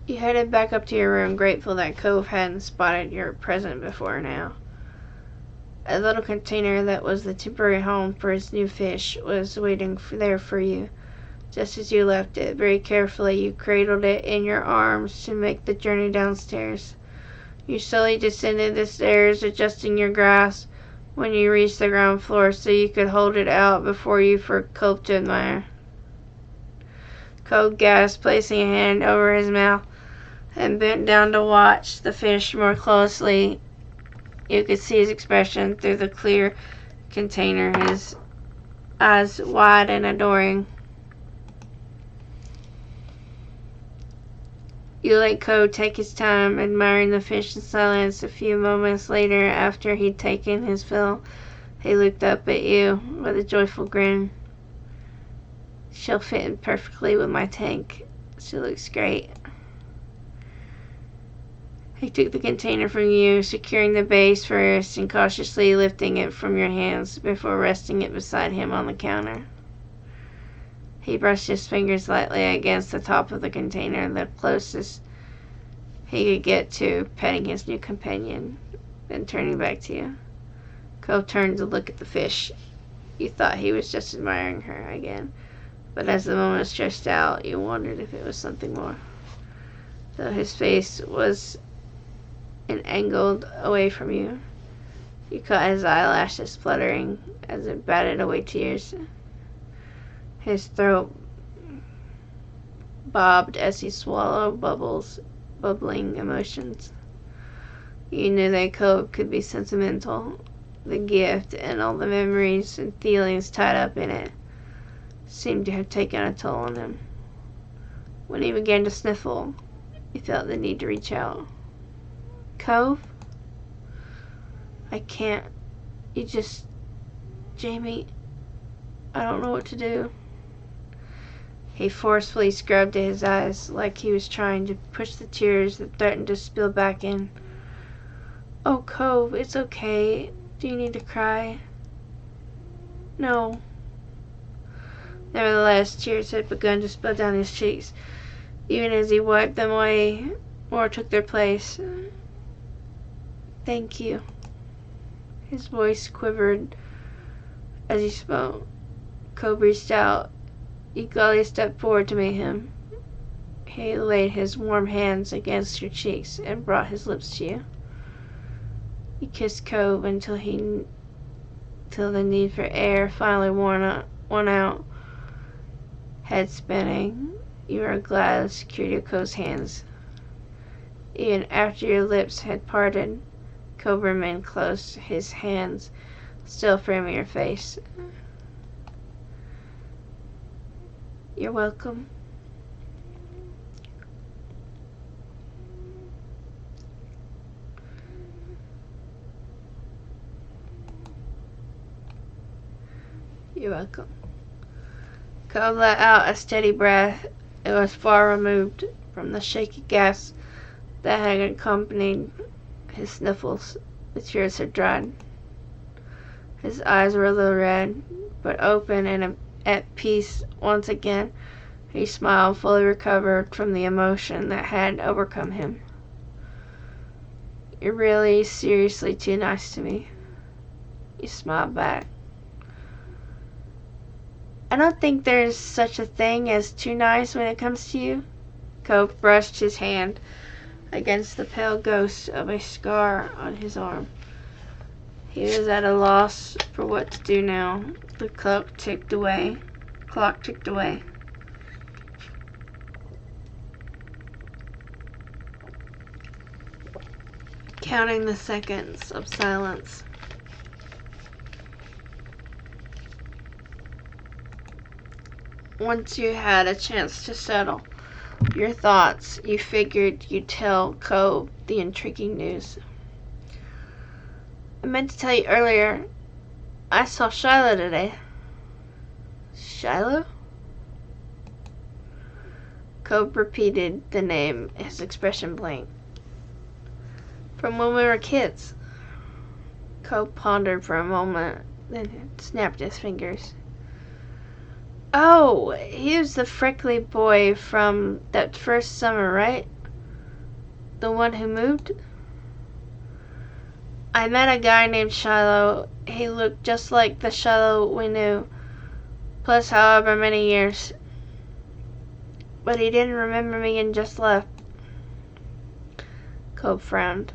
You headed back up to your room, grateful that Cobb hadn't spotted your present before now. A little container that was the temporary home for his new fish was waiting there for you. Just as you left it, very carefully you cradled it in your arms to make the journey downstairs. You slowly descended the stairs, adjusting your grasp when you reached the ground floor so you could hold it out before you for Cope to admire. Cope gasped, placing a hand over his mouth, and bent down to watch the fish more closely. You could see his expression through the clear container, his eyes wide and adoring. You let Cope take his time, admiring the fish in silence. A few moments later, after he'd taken his fill, he looked up at you with a joyful grin. She'll fit in perfectly with my tank. She looks great. He took the container from you, securing the base first and cautiously lifting it from your hands before resting it beside him on the counter. He brushed his fingers lightly against the top of the container, the closest he could get to petting his new companion, then turning back to you. Cole turned to look at the fish. You thought he was just admiring her again, but as the moment stretched out, you wondered if it was something more. Though his face was angled away from you, you caught his eyelashes fluttering as it batted away tears. His throat bobbed as he swallowed bubbling emotions. You knew that Cope could be sentimental. The gift and all the memories and feelings tied up in it seemed to have taken a toll on him. When he began to sniffle, you felt the need to reach out. Cove? I can't. Jamie, I don't know what to do. He forcefully scrubbed at his eyes like he was trying to push the tears that threatened to spill back in. Oh, Cove, it's okay. Do you need to cry? No. Nevertheless, tears had begun to spill down his cheeks. Even as he wiped them away, more took their place. Thank you. His voice quivered as he spoke. Cope reached out. You gladly stepped forward to meet him. He laid his warm hands against your cheeks and brought his lips to you. You kissed Cope until the need for air finally won out. Head spinning, you were glad to secure your Cope's hands. Even after your lips had parted, Cope remained close, his hands still framing your face. You're welcome. You're welcome. Cope let out a steady breath. It was far removed from the shaky gasp that had accompanied his sniffles. The tears had dried. His eyes were a little red, but open and at peace once again. He smiled, fully recovered from the emotion that had overcome him. You're really, seriously too nice to me. You smiled back. I don't think there's such a thing as too nice when it comes to you. Cope brushed his hand against the pale ghost of a scar on his arm. He was at a loss for what to do now. The clock ticked away. Counting the seconds of silence. Once you had a chance to settle your thoughts, you figured you'd tell Cope the intriguing news. I meant to tell you earlier, I saw Shiloh today. Shiloh? Cope repeated the name, his expression blank. From when we were kids. Cope pondered for a moment, then snapped his fingers. Oh, he was the freckly boy from that first summer, right? The one who moved? I met a guy named Shiloh. He looked just like the Shiloh we knew, plus however many years. But he didn't remember me and just left. Cobb frowned.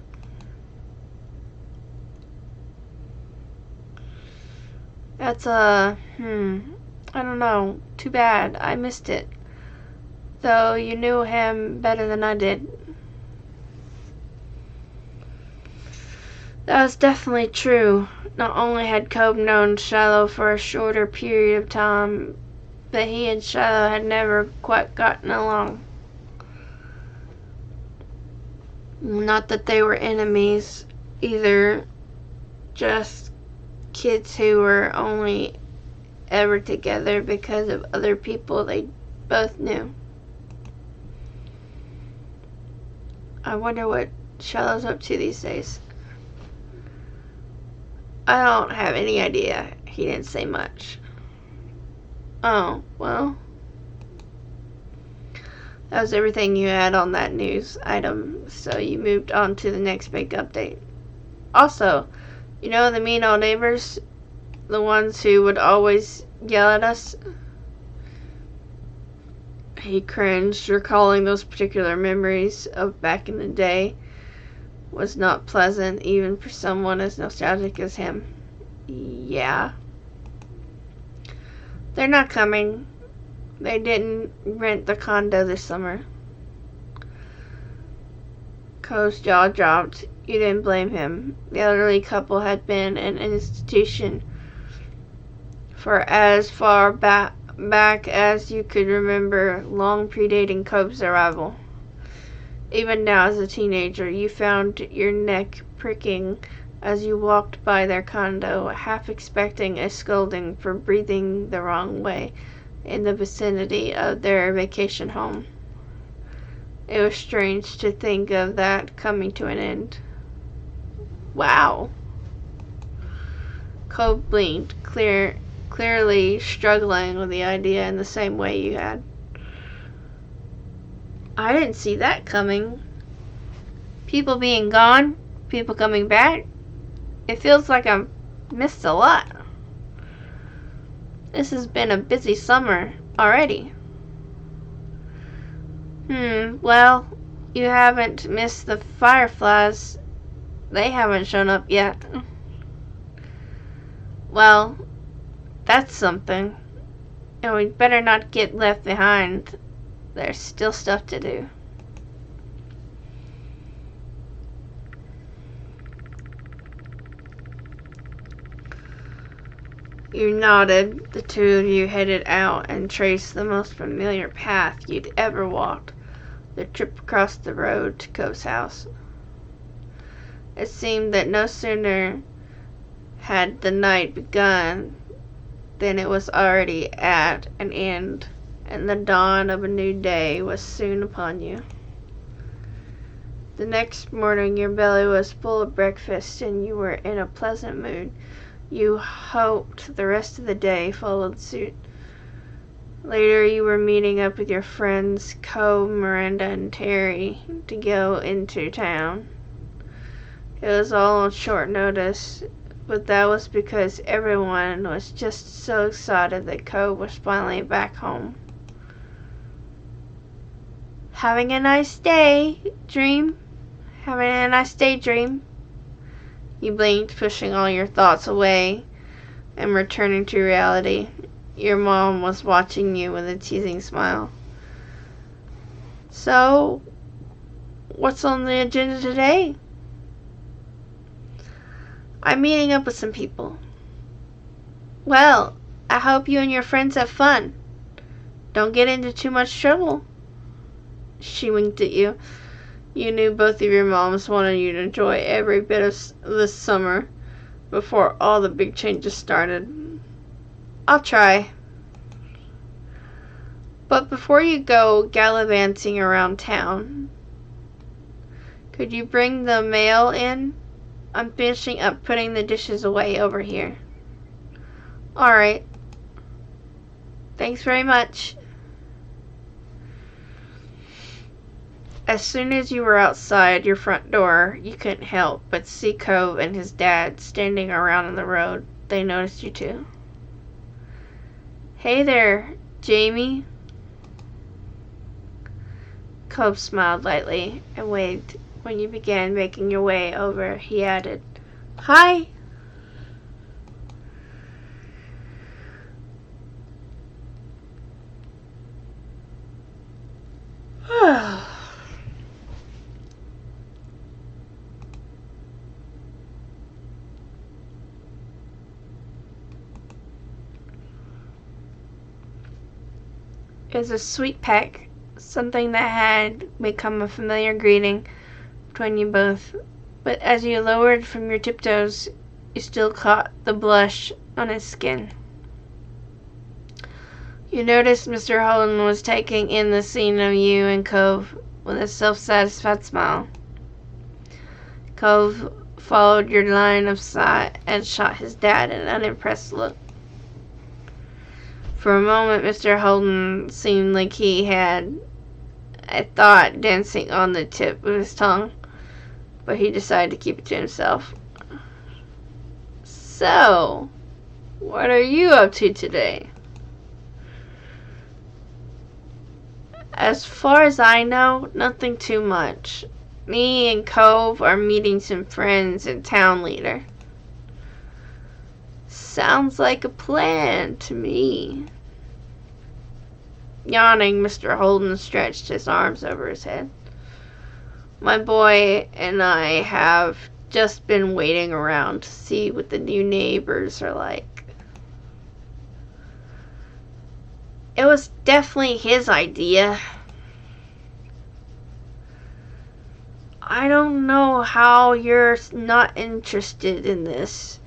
That's I don't know. Too bad. I missed it. Though you knew him better than I did. That was definitely true. Not only had Cobb known Shiloh for a shorter period of time, but he and Shiloh had never quite gotten along. Not that they were enemies either, just kids who were only ever together because of other people they both knew. I wonder what Shiloh's up to these days. I don't have any idea. He didn't say much. Oh, well. That was everything you had on that news item, so you moved on to the next big update. Also, you know the mean old neighbors? The ones who would always yell at us? He cringed, recalling those particular memories of back in the day was not pleasant, even for someone as nostalgic as him. Yeah. They're not coming. They didn't rent the condo this summer. Coe's jaw dropped. You didn't blame him. The elderly couple had been an institution for as far back as you could remember, long predating Cope's arrival. Even now, as a teenager, you found your neck pricking as you walked by their condo, half expecting a scolding for breathing the wrong way in the vicinity of their vacation home. It was strange to think of that coming to an end. Wow. Cope blinked, clearly struggling with the idea in the same way you had. I didn't see that coming. People being gone, people coming back. It feels like I've missed a lot. This has been a busy summer already. Well, you haven't missed the fireflies. They haven't shown up yet. Well, that's something. And we'd better not get left behind. There's still stuff to do. You nodded. The two of you headed out and traced the most familiar path you'd ever walked, the trip across the road to Coe's house. It seemed that no sooner had the night begun than it was already at an end, and the dawn of a new day was soon upon you. The next morning your belly was full of breakfast and you were in a pleasant mood. You hoped the rest of the day followed suit. Later you were meeting up with your friends Coe, Miranda, and Terry to go into town. It was all on short notice, but that was because everyone was just so excited that Coe was finally back home. Having a nice day, Dream? Having a nice day, Dream? You blinked, pushing all your thoughts away and returning to reality. Your mom was watching you with a teasing smile. So, what's on the agenda today? I'm meeting up with some people. Well, I hope you and your friends have fun. Don't get into too much trouble. She winked at you. You knew both of your moms wanted you to enjoy every bit of this summer before all the big changes started. I'll try. But before you go gallivanting around town, could you bring the mail in? I'm finishing up putting the dishes away over here. Alright. Thanks very much. As soon as you were outside your front door, you couldn't help but see Cove and his dad standing around on the road. They noticed you too. Hey there, Jamie. Cove smiled lightly and waved. When you began making your way over, he added, Hi. It was a sweet peck, something that had become a familiar greeting between you both. But as you lowered from your tiptoes, you still caught the blush on his skin. You noticed Mr. Holden was taking in the scene of you and Cove with a self-satisfied smile. Cove followed your line of sight and shot his dad an unimpressed look. For a moment, Mr. Holden seemed like he had a thought dancing on the tip of his tongue, but he decided to keep it to himself. So, what are you up to today? As far as I know, nothing too much. Me and Cove are meeting some friends and town leader. Sounds like a plan to me. Yawning, Mr. Holden stretched his arms over his head. My boy and I have just been waiting around to see what the new neighbors are like. It was definitely his idea. I don't know how you're not interested in this.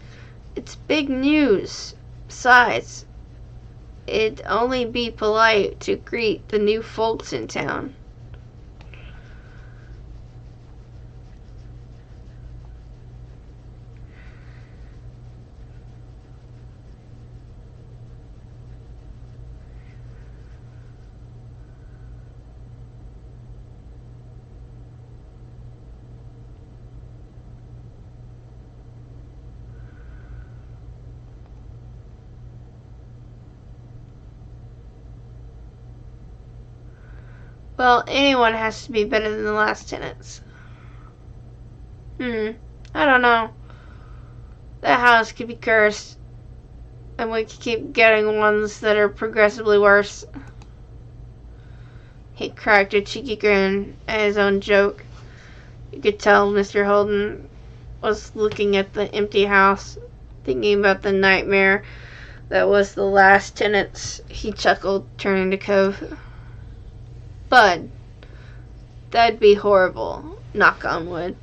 It's big news. Besides, it'd only be polite to greet the new folks in town. Well, anyone has to be better than the last tenants. I don't know. That house could be cursed, and we could keep getting ones that are progressively worse. He cracked a cheeky grin at his own joke. You could tell Mr. Holden was looking at the empty house, thinking about the nightmare that was the last tenants. He chuckled, turning to Cove. Bud, that'd be horrible. Knock on wood.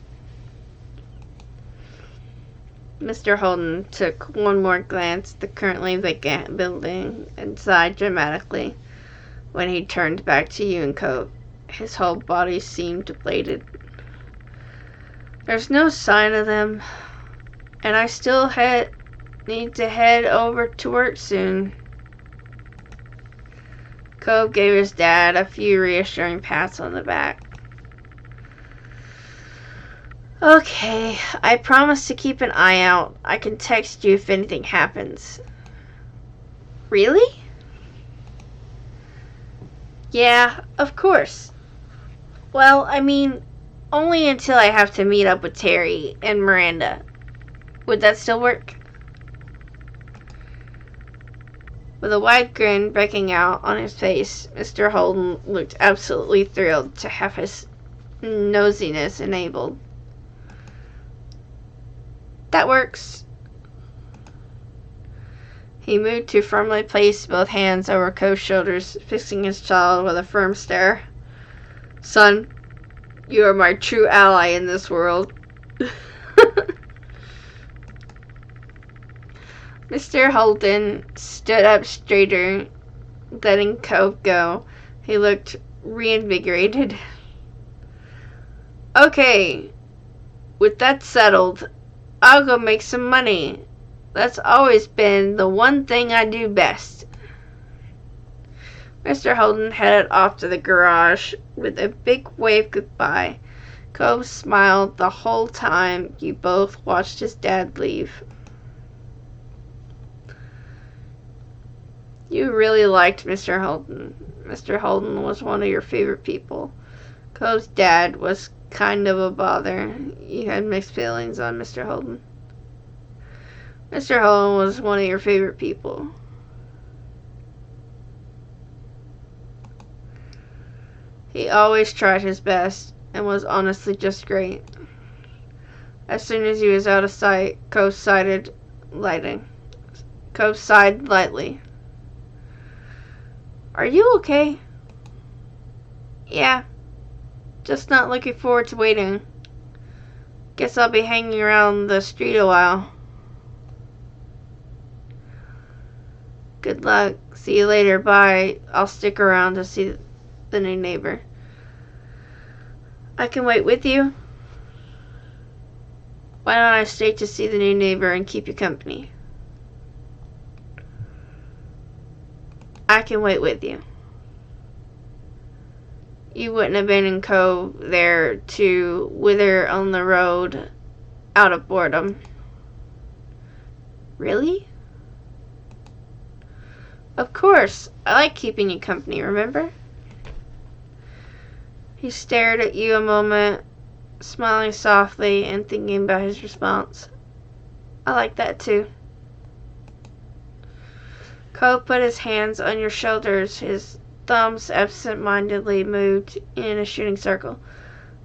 Mr. Holden took one more glance at the currently vacant building and sighed dramatically when he turned back to you and Cove. His whole body seemed deflated. There's no sign of them, and I still need to head over to work soon. Cove gave his dad a few reassuring pats on the back. Okay, I promise to keep an eye out. I can text you if anything happens. Really? Yeah, of course. Well, I mean, only until I have to meet up with Terry and Miranda. Would that still work? With a wide grin breaking out on his face, Mr. Holden looked absolutely thrilled to have his nosiness enabled. That works. He moved to firmly place both hands over Cove's shoulders, fixing his child with a firm stare. Son, you are my true ally in this world. Mr. Holden stood up straighter, letting Cove go. He looked reinvigorated. Okay, with that settled, I'll go make some money. That's always been the one thing I do best. Mr. Holden headed off to the garage with a big wave goodbye. Cove smiled the whole time you both watched his dad leave. You really liked Mr. Holden. Mr. Holden was one of your favorite people. Cove's dad was kind of a bother. You had mixed feelings on Mr. Holden. Mr. Holden was one of your favorite people. He always tried his best and was honestly just great. As soon as he was out of sight, Cove sighed lightly. Are you okay? Yeah. Just not looking forward to waiting. Guess I'll be hanging around the street a while. Good luck. See you later. Bye. I'll stick around to see the new neighbor. I can wait with you. Why don't I stay to see the new neighbor and keep you company? I can wait with you. You wouldn't abandon Cove there to wither on the road out of boredom. Really? Of course. I like keeping you company, remember? He stared at you a moment, smiling softly and thinking about his response. I like that too. Cove put his hands on your shoulders. His thumbs absent-mindedly moved in a shooting circle.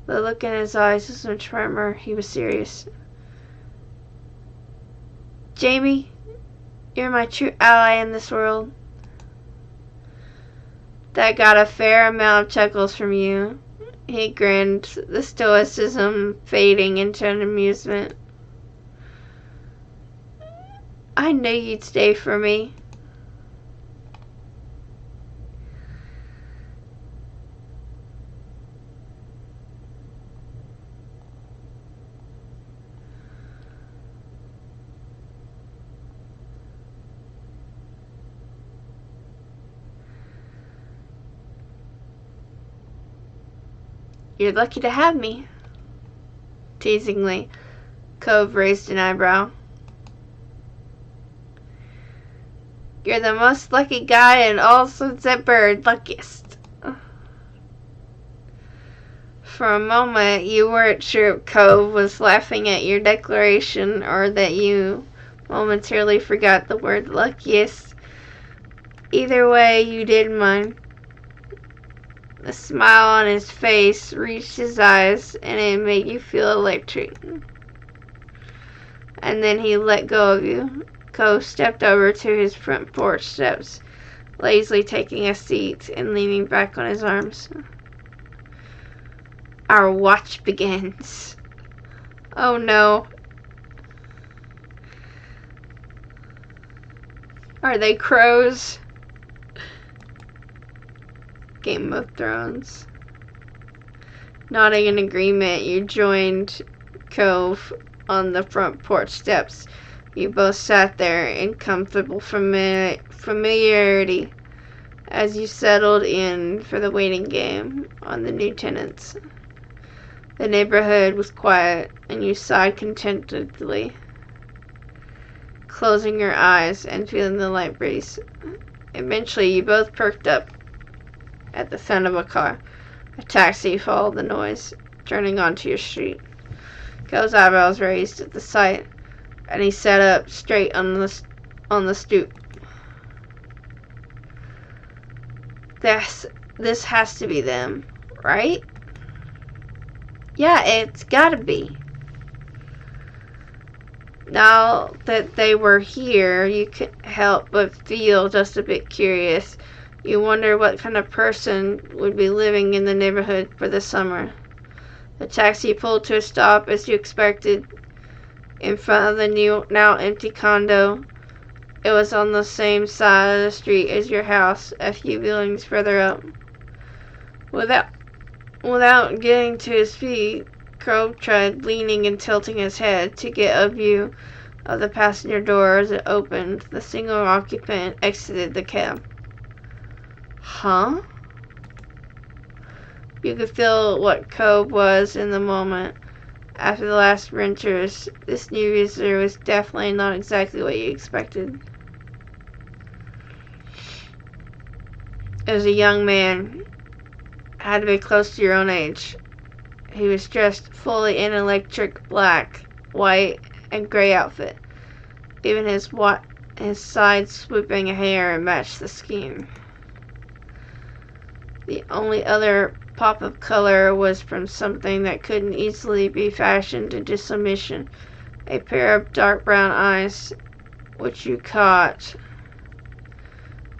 The look in his eyes was much firmer. He was serious. Jamie, you're my true ally in this world. That got a fair amount of chuckles from you. He grinned, the stoicism fading into an amusement. I knew you'd stay for me. You're lucky to have me. Teasingly, Cove raised an eyebrow. You're the most lucky guy in all Sunset Bird, luckiest. For a moment, you weren't sure if Cove was laughing at your declaration or that you momentarily forgot the word luckiest. Either way, you didn't mind. The smile on his face reached his eyes, and it made you feel electric. And then he let go of you. Cove stepped over to his front porch steps, lazily taking a seat and leaning back on his arms. Our watch begins. Oh no. Are they crows? Game of Thrones. Nodding in agreement, you joined Cove on the front porch steps. You both sat there in comfortable familiarity as you settled in for the waiting game on the new tenants. The neighborhood was quiet, and you sighed contentedly, closing your eyes and feeling the light breeze. Eventually, you both perked up at the sound of a car. A taxi followed the noise, turning onto your street. Cove's eyebrows raised at the sight, and he sat up straight on the stoop. This has to be them, right? Yeah, it's gotta be. Now that they were here, you couldn't help but feel just a bit curious. You wonder what kind of person would be living in the neighborhood for the summer. The taxi pulled to a stop as you expected, in front of the now empty condo. It was on the same side of the street as your house, a few buildings further up. Without getting to his feet, Cove tried leaning and tilting his head to get a view of the passenger door as it opened. The single occupant exited the cab. Huh? You could feel what Cobb was in the moment. After the last renters, this new visitor was definitely not exactly what you expected. As a young man, had to be close to your own age. He was dressed fully in electric black, white, and gray outfit. Even his side-swooping hair matched the scheme. The only other pop of color was from something that couldn't easily be fashioned into submission. A pair of dark brown eyes, which you caught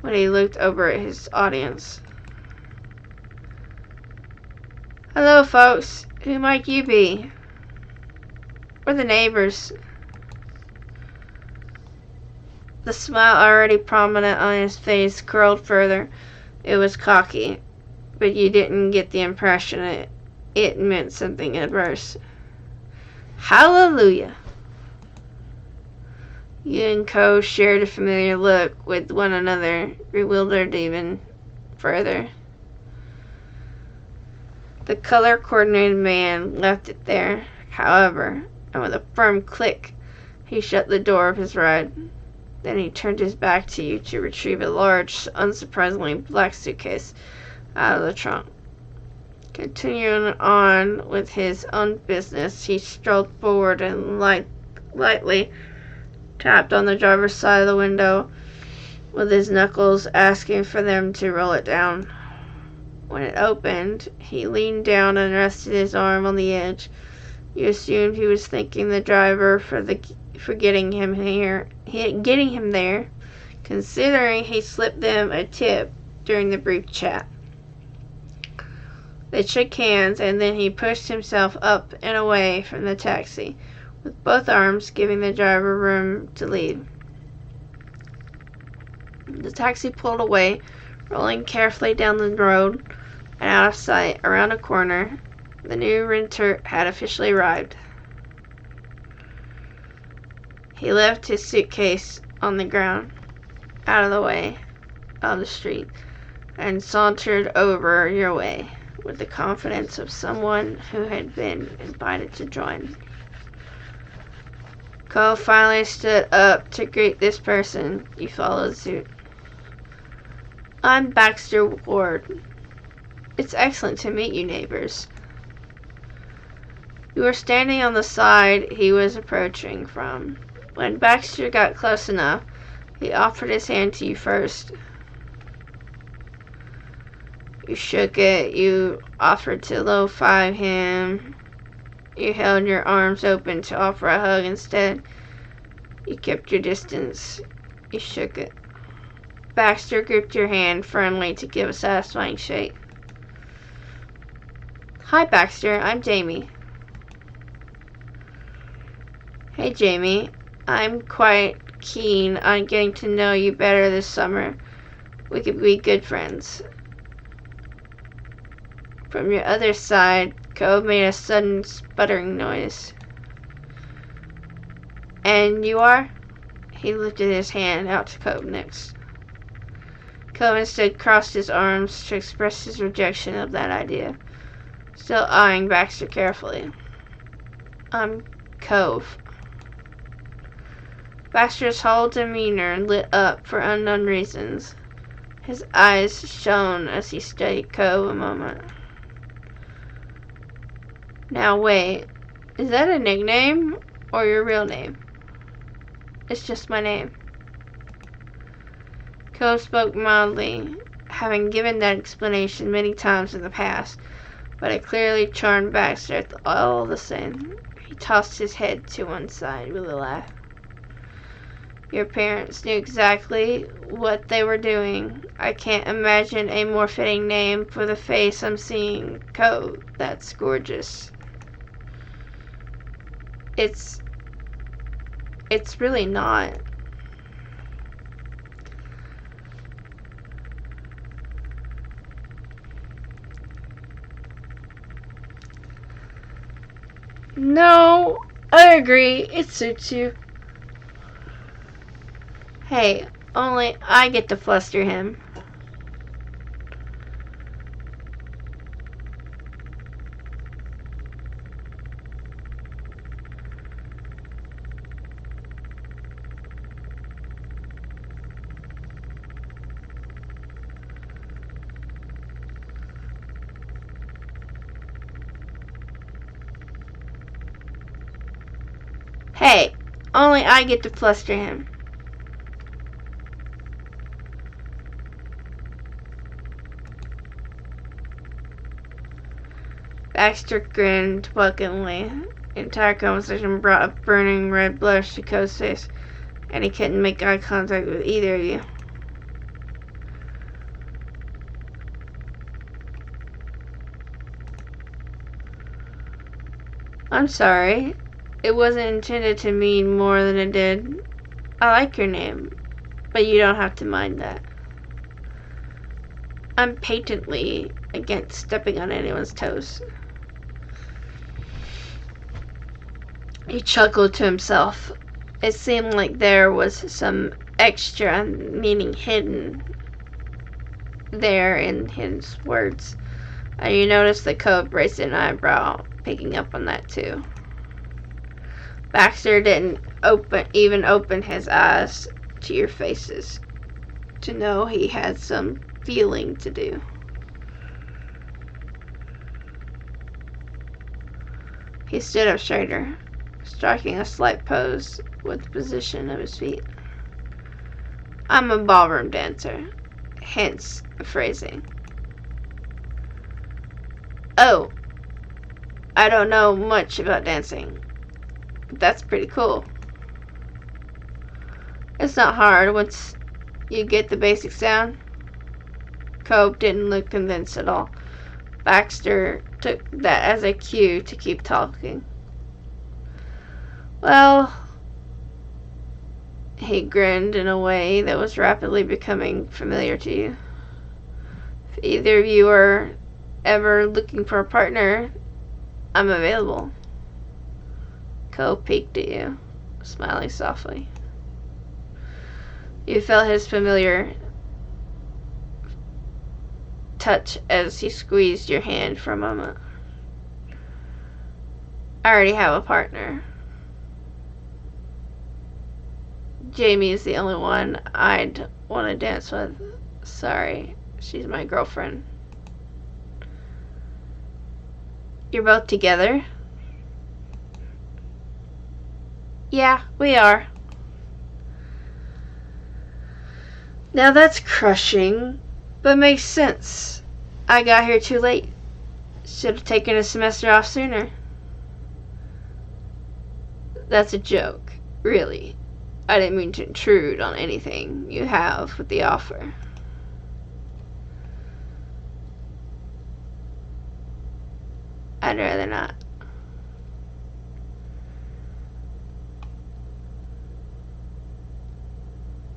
when he looked over at his audience. Hello, folks. Who might you be? We're the neighbors. The smile already prominent on his face curled further. It was cocky, but you didn't get the impression it meant something adverse. Hallelujah! You and Co shared a familiar look with one another, bewildered even further. The color-coordinated man left it there, however, and with a firm click, he shut the door of his ride. Then he turned his back to you to retrieve a large, unsurprisingly black suitcase out of the trunk. Continuing on with his own business, he strolled forward and lightly tapped on the driver's side of the window with his knuckles, asking for them to roll it down. When it opened, he leaned down and rested his arm on the edge. You assumed he was thanking the driver for getting him there, considering he slipped them a tip during the brief chat. They shook hands, and then he pushed himself up and away from the taxi, with both arms giving the driver room to lead. The taxi pulled away, rolling carefully down the road and out of sight around a corner. The new renter had officially arrived. He left his suitcase on the ground, out of the way of the street, and sauntered over your way with the confidence of someone who had been invited to join. Cole finally stood up to greet this person. You followed suit. I'm Baxter Ward. It's excellent to meet you, neighbors. You were standing on the side he was approaching from. When Baxter got close enough, he offered his hand to you first. You shook it. You offered to low-five him. You held your arms open to offer a hug instead. You kept your distance. You shook it. Baxter gripped your hand firmly to give a satisfying shake. Hi, Baxter. I'm Jamie. Hey, Jamie. I'm quite keen on getting to know you better this summer. We could be good friends. From your other side, Cove made a sudden sputtering noise. And you are? He lifted his hand out to Cove next. Cove instead crossed his arms to express his rejection of that idea, still eyeing Baxter carefully. I'm Cove. Baxter's whole demeanor lit up for unknown reasons. His eyes shone as he studied Cove a moment. Now wait, is that a nickname or your real name? It's just my name. Cove spoke mildly, having given that explanation many times in the past, but it clearly charmed Baxter all the same. He tossed his head to one side with a laugh. Your parents knew exactly what they were doing. I can't imagine a more fitting name for the face I'm seeing. Cove, that's gorgeous. It's really not. No, I agree. It suits you. Hey, only I get to fluster him. Hey, only I get to fluster him. Baxter grinned welcomingly. The entire conversation brought a burning red blush to Co's face, and he couldn't make eye contact with either of you. I'm sorry. It wasn't intended to mean more than it did. I like your name, but you don't have to mind that. I'm patently against stepping on anyone's toes. He chuckled to himself. It seemed like there was some extra meaning hidden there in his words. And you noticed the cove raised an eyebrow, picking up on that too. Baxter didn't even open his eyes to your faces to know he had some feeling to do. He stood up straighter, striking a slight pose with the position of his feet. I'm a ballroom dancer, hence the phrasing. Oh, I don't know much about dancing. That's pretty cool. It's not hard once you get the basics down. Cope didn't look convinced at all. Baxter took that as a cue to keep talking. Well, he grinned in a way that was rapidly becoming familiar to you. If either of you are ever looking for a partner, I'm available. Cole peeked at you, smiling softly. You felt his familiar touch as he squeezed your hand for a moment. I already have a partner. Jamie is the only one I'd want to dance with. Sorry, she's my girlfriend. You're both together? Yeah, we are. Now that's crushing, but makes sense. I got here too late. Should have taken a semester off sooner. That's a joke, really. I didn't mean to intrude on anything you have with the offer. I'd rather not.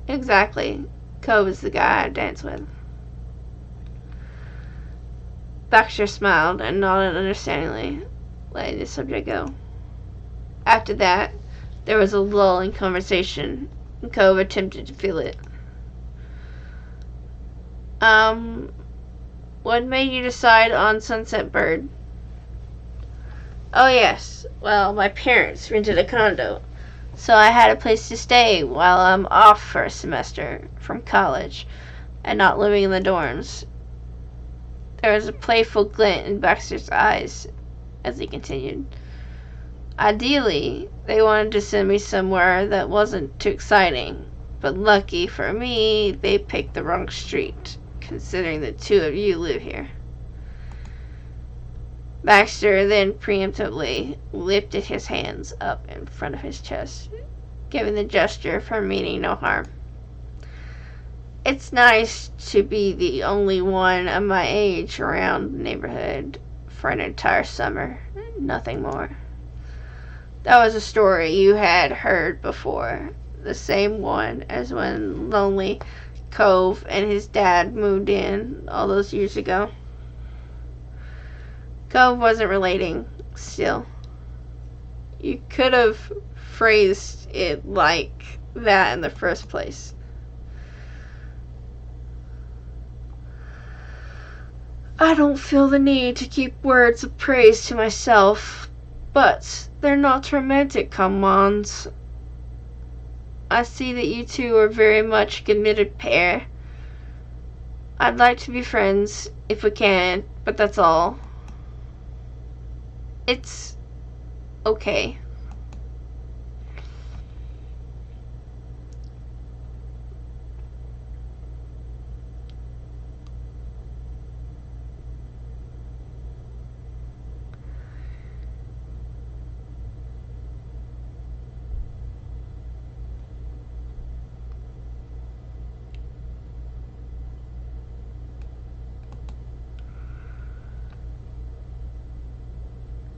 Exactly. Cove is the guy I dance with. Baxter smiled and nodded understandingly, letting the subject go. After that, there was a lull in conversation, and Cove attempted to feel it. What made you decide on Sunset Bird? Oh yes, well, my parents rented a condo, so I had a place to stay while I'm off for a semester from college and not living in the dorms. There was a playful glint in Baxter's eyes as he continued. Ideally, they wanted to send me somewhere that wasn't too exciting, but lucky for me, they picked the wrong street, considering the two of you live here. Baxter then preemptively lifted his hands up in front of his chest, giving the gesture for meaning no harm. It's nice to be the only one of my age around the neighborhood for an entire summer, nothing more. That was a story you had heard before, the same one as when Lonely Cove and his dad moved in all those years ago. Cove wasn't relating, still. You could have phrased it like that in the first place. I don't feel the need to keep words of praise to myself, but they're not romantic come-ons. I see that you two are very much a committed pair. I'd like to be friends, if we can, but that's all. It's okay.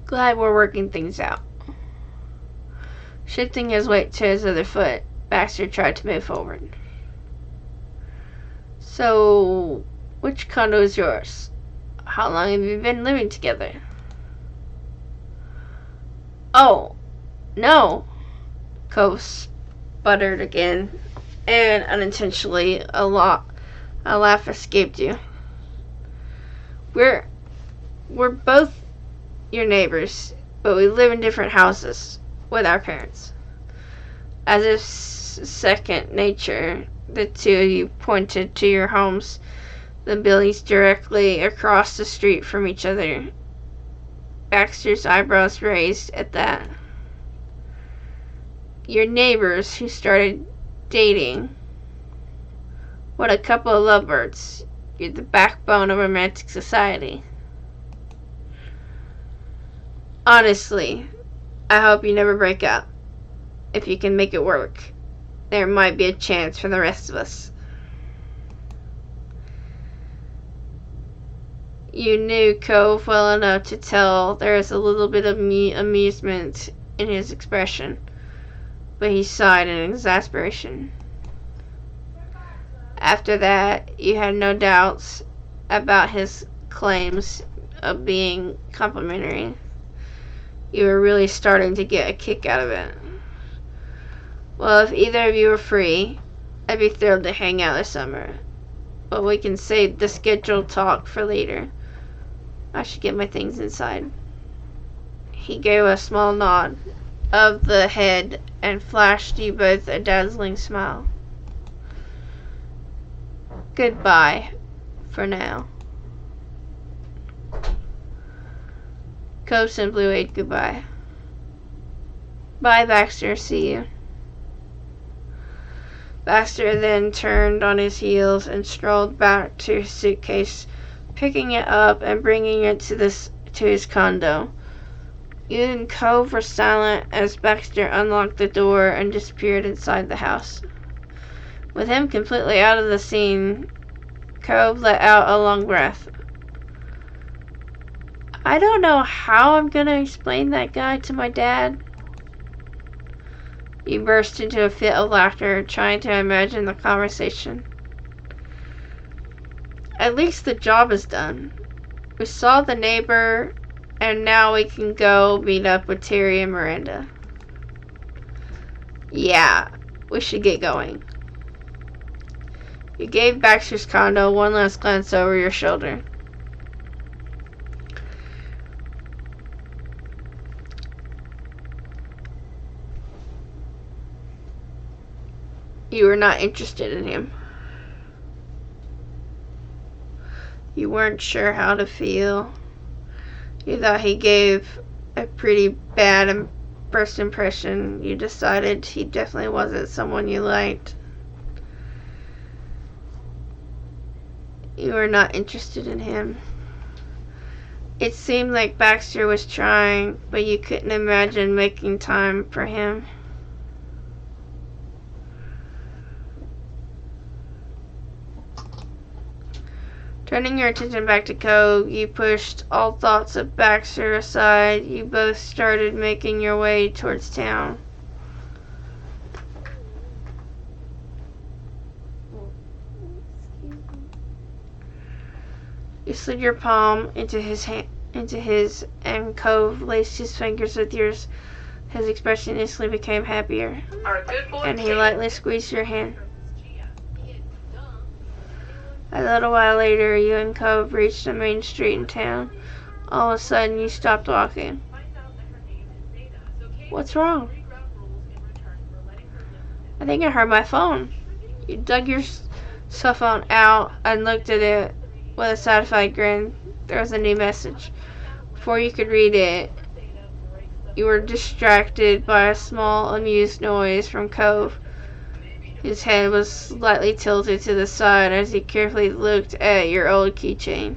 Glad we're working things out. Shifting his weight to his other foot, Baxter tried to move forward. So, which condo is yours? How long have you been living together? Oh, no, Cove sputtered again, and unintentionally a laugh escaped you. We're both your neighbors, but we live in different houses with our parents. As if second nature, the two of you pointed to your homes, the buildings directly across the street from each other. Baxter's eyebrows raised at that. Your neighbors who started dating. What a couple of lovebirds. You're the backbone of romantic society. Honestly, I hope you never break up. If you can make it work, there might be a chance for the rest of us. You knew Cove well enough to tell there was a little bit of amusement in his expression, but he sighed in exasperation. After that, you had no doubts about his claims of being complimentary. You were really starting to get a kick out of it. Well, if either of you are free, I'd be thrilled to hang out this summer. But we can save the scheduled talk for later. I should get my things inside. He gave a small nod of the head and flashed you both a dazzling smile. Goodbye, for now. Cove simply waved goodbye. Bye, Baxter. See you. Baxter then turned on his heels and strolled back to his suitcase, picking it up and bringing it to his condo. You and Cove were silent as Baxter unlocked the door and disappeared inside the house. With him completely out of the scene, Cove let out a long breath. I don't know how I'm gonna explain that guy to my dad. You burst into a fit of laughter, trying to imagine the conversation. At least the job is done. We saw the neighbor, and now we can go meet up with Terry and Miranda. Yeah, we should get going. You gave Baxter's condo one last glance over your shoulder. You were not interested in him. You weren't sure how to feel. You thought he gave a pretty bad first impression. You decided he definitely wasn't someone you liked. You were not interested in him. It seemed like Baxter was trying, but you couldn't imagine making time for him. Turning your attention back to Cove, you pushed all thoughts of Baxter aside. You both started making your way towards town. You slid your palm into his and Cove laced his fingers with yours. His expression instantly became happier, and he lightly squeezed your hand. A little while later, you and Cove reached the main street in town. All of a sudden, you stopped walking. What's wrong? I think I heard my phone. You dug your cell phone out and looked at it with a satisfied grin. There was a new message. Before you could read it, you were distracted by a small, amused noise from Cove. His head was slightly tilted to the side as he carefully looked at your old keychain.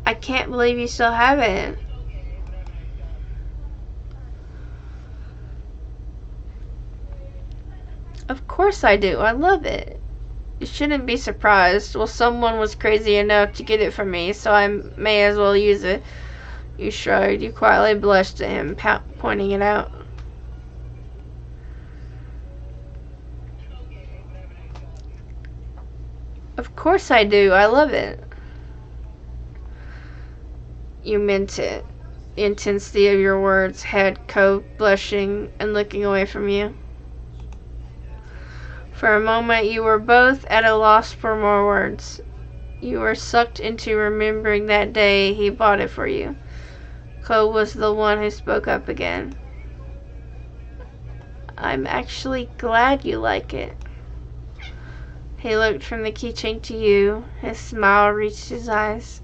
I can't believe you still have it. Of course I do. I love it. You shouldn't be surprised. Well, someone was crazy enough to get it from me, so I may as well use it. You shrugged. You quietly blushed at him, pointing it out. Of course I do. I love it. You meant it. The intensity of your words had Cove blushing and looking away from you. For a moment you were both at a loss for more words. You were sucked into remembering that day he bought it for you. Cove was the one who spoke up again. I'm actually glad you like it. He looked from the keychain to you. His smile reached his eyes.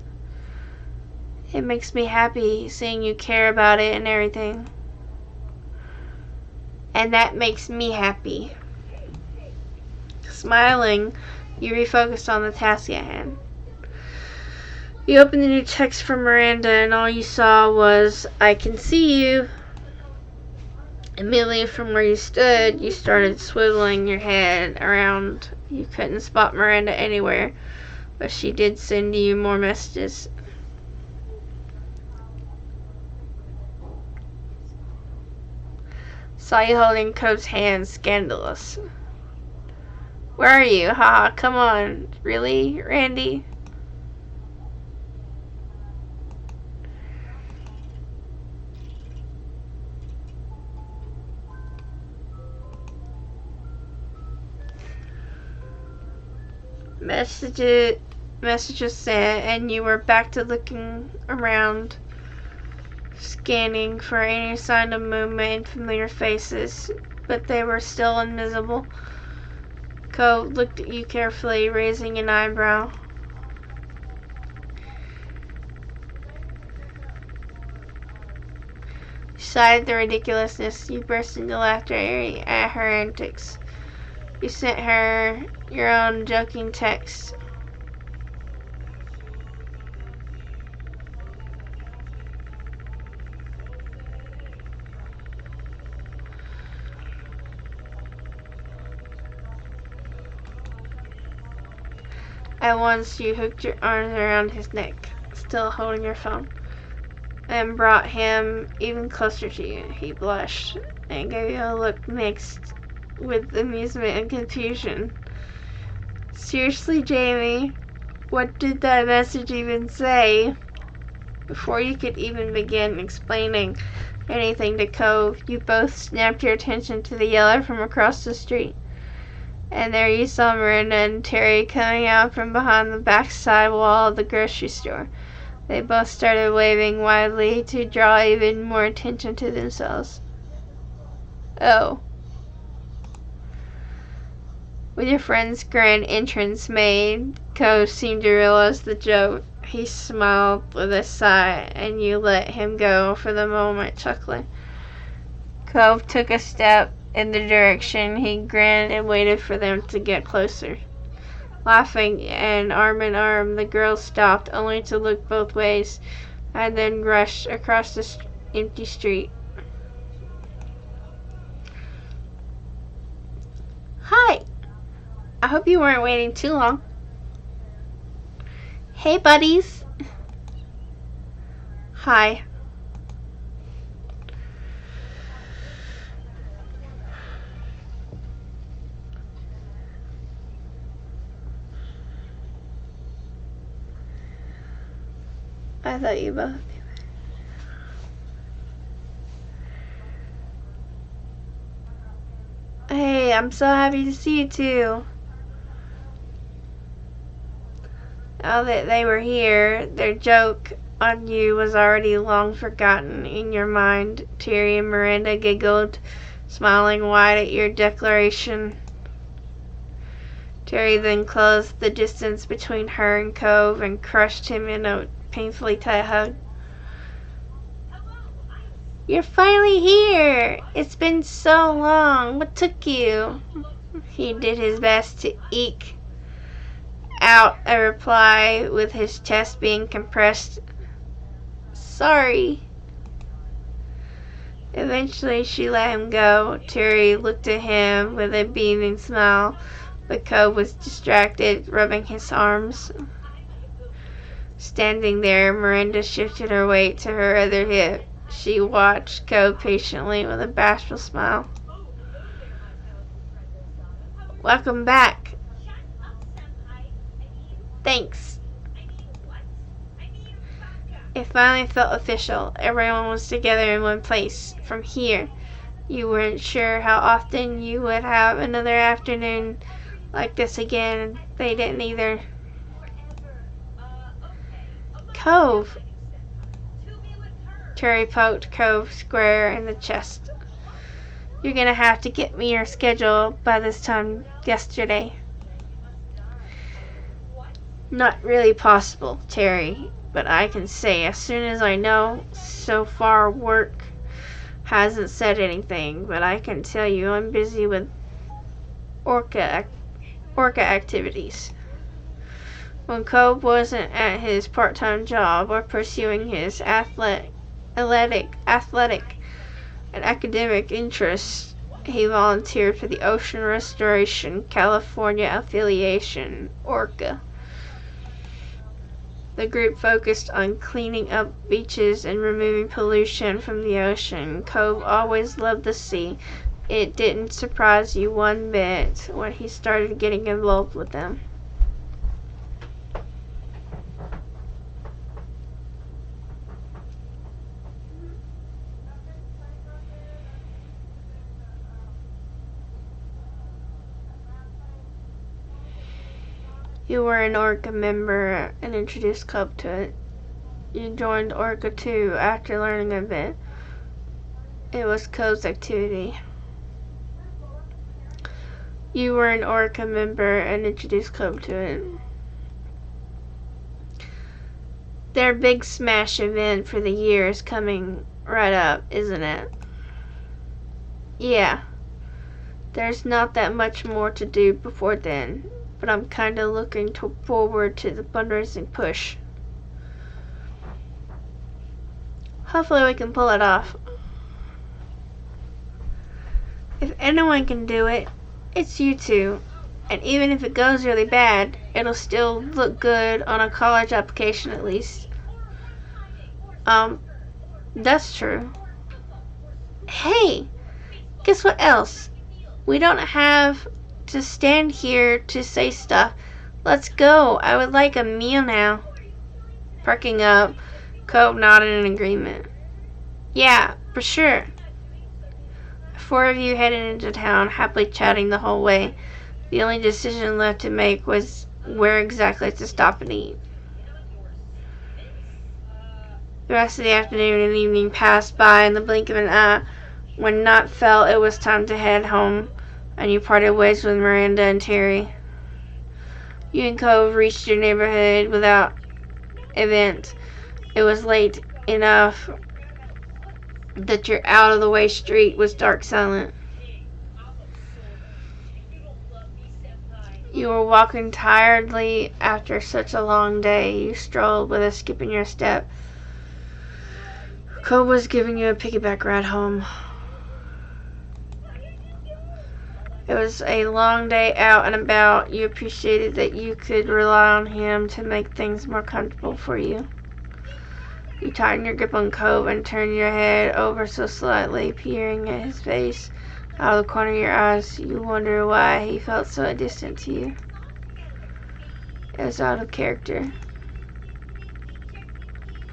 It makes me happy seeing you care about it and everything. And that makes me happy. Smiling, you refocused on the task at hand. You opened the new text from Miranda and all you saw was, I can see you. Immediately from where you stood, you started swiveling your head around. You couldn't spot Miranda anywhere, but she did send you more messages. Saw you holding Cove's hand, scandalous. Where are you? Haha, come on. Really, Randy? Messages sent, and you were back to looking around, scanning for any sign of movement and familiar faces, but they were still invisible. Cove looked at you carefully, raising an eyebrow. Beside the ridiculousness, you burst into laughter at her antics. You sent her your own joking text. At once you hooked your arms around his neck, still holding your phone, and brought him even closer to you. He blushed and gave you a look mixed with amusement and confusion. Seriously, Jamie, what did that message even say? Before you could even begin explaining anything to Cove, you both snapped your attention to the yellow from across the street. And there you saw Miranda and Terry coming out from behind the backside wall of the grocery store. They both started waving wildly to draw even more attention to themselves. Oh. With your friend's grand entrance made, Cove seemed to realize the joke. He smiled with a sigh, and you let him go for the moment, chuckling. Cove took a step in the direction. He grinned and waited for them to get closer. Laughing and arm in arm, the girls stopped, only to look both ways, and then rushed across the empty street. Hi! I hope you weren't waiting too long. Hey, buddies! Hi. I thought you both knew it. Hey, I'm so happy to see you too. Now that they were here, their joke on you was already long forgotten in your mind. Terry and Miranda giggled, smiling wide at your declaration. Terry then closed the distance between her and Cove and crushed him in a painfully tight hug. You're finally here! It's been so long. What took you? He did his best to eke out a reply with his chest being compressed. Sorry. Eventually she let him go. Terry looked at him with a beaming smile, But Cove was distracted, rubbing his arms. Standing there, Miranda shifted her weight to her other hip. She watched Cove patiently with a bashful smile. Welcome back. Thanks. It finally felt official. Everyone was together in one place. From here, you weren't sure how often you would have another afternoon like this again. They didn't either. Cove. Terry poked Cove square in the chest. You're gonna have to get me your schedule by this time yesterday. Not really possible, Terry, but I can say as soon as I know. So far, work hasn't said anything, but I can tell you I'm busy with Orca activities. When Cove wasn't at his part-time job or pursuing his athletic and academic interests, he volunteered for the Ocean Restoration California Affiliation, ORCA. The group focused on cleaning up beaches and removing pollution from the ocean. Cove always loved the sea. It didn't surprise you one bit when he started getting involved with them. You were an ORCA member and introduced Cove to it. You joined ORCA too after learning of it. It was Cove's activity. You were an ORCA member and introduced Cove to it. Their big smash event for the year is coming right up, isn't it? Yeah. There's not that much more to do before then, but I'm kinda looking forward to the fundraising push. Hopefully we can pull it off. If anyone can do it, it's you two. And even if it goes really bad, it'll still look good on a college application at least. That's true. Hey, guess what else? We don't have to stand here to say stuff. Let's go. I would like a meal now. Perking up, Cove nodded in agreement. Yeah, for sure. The four of you headed into town, happily chatting the whole way. The only decision left to make was where exactly to stop and eat. The rest of the afternoon and evening passed by in the blink of an eye. When Knott felt it was time to head home, and you parted ways with Miranda and Terry. You and Cove reached your neighborhood without event. It was late enough that your out-of-the-way street was dark silent. You were walking tiredly after such a long day. You strolled with a skip in your step. Cove was giving you a piggyback ride home. It was a long day out and about. You appreciated that you could rely on him to make things more comfortable for you. You tightened your grip on Cove and turned your head over so slightly, peering at his face. Out of the corner of your eyes, you wonder why he felt so distant to you. It was out of character.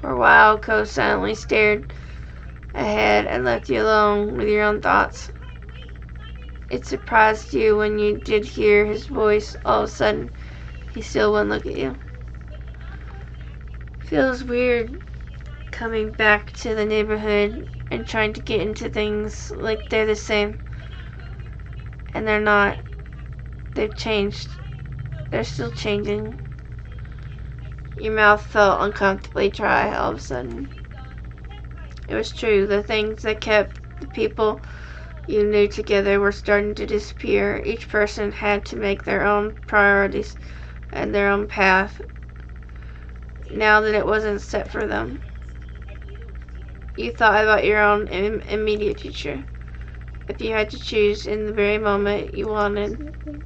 For a while, Cove silently stared ahead and left you alone with your own thoughts. It surprised you when you did hear his voice. All of a sudden, he still wouldn't look at you. Feels weird coming back to the neighborhood and trying to get into things like they're the same. And they're not. They've changed. They're still changing. Your mouth felt uncomfortably dry all of a sudden. It was true. The things that kept the people you knew together were starting to disappear. Each person had to make their own priorities and their own path now that it wasn't set for them. You thought about your own immediate future. If you had to choose in the very moment you wanted,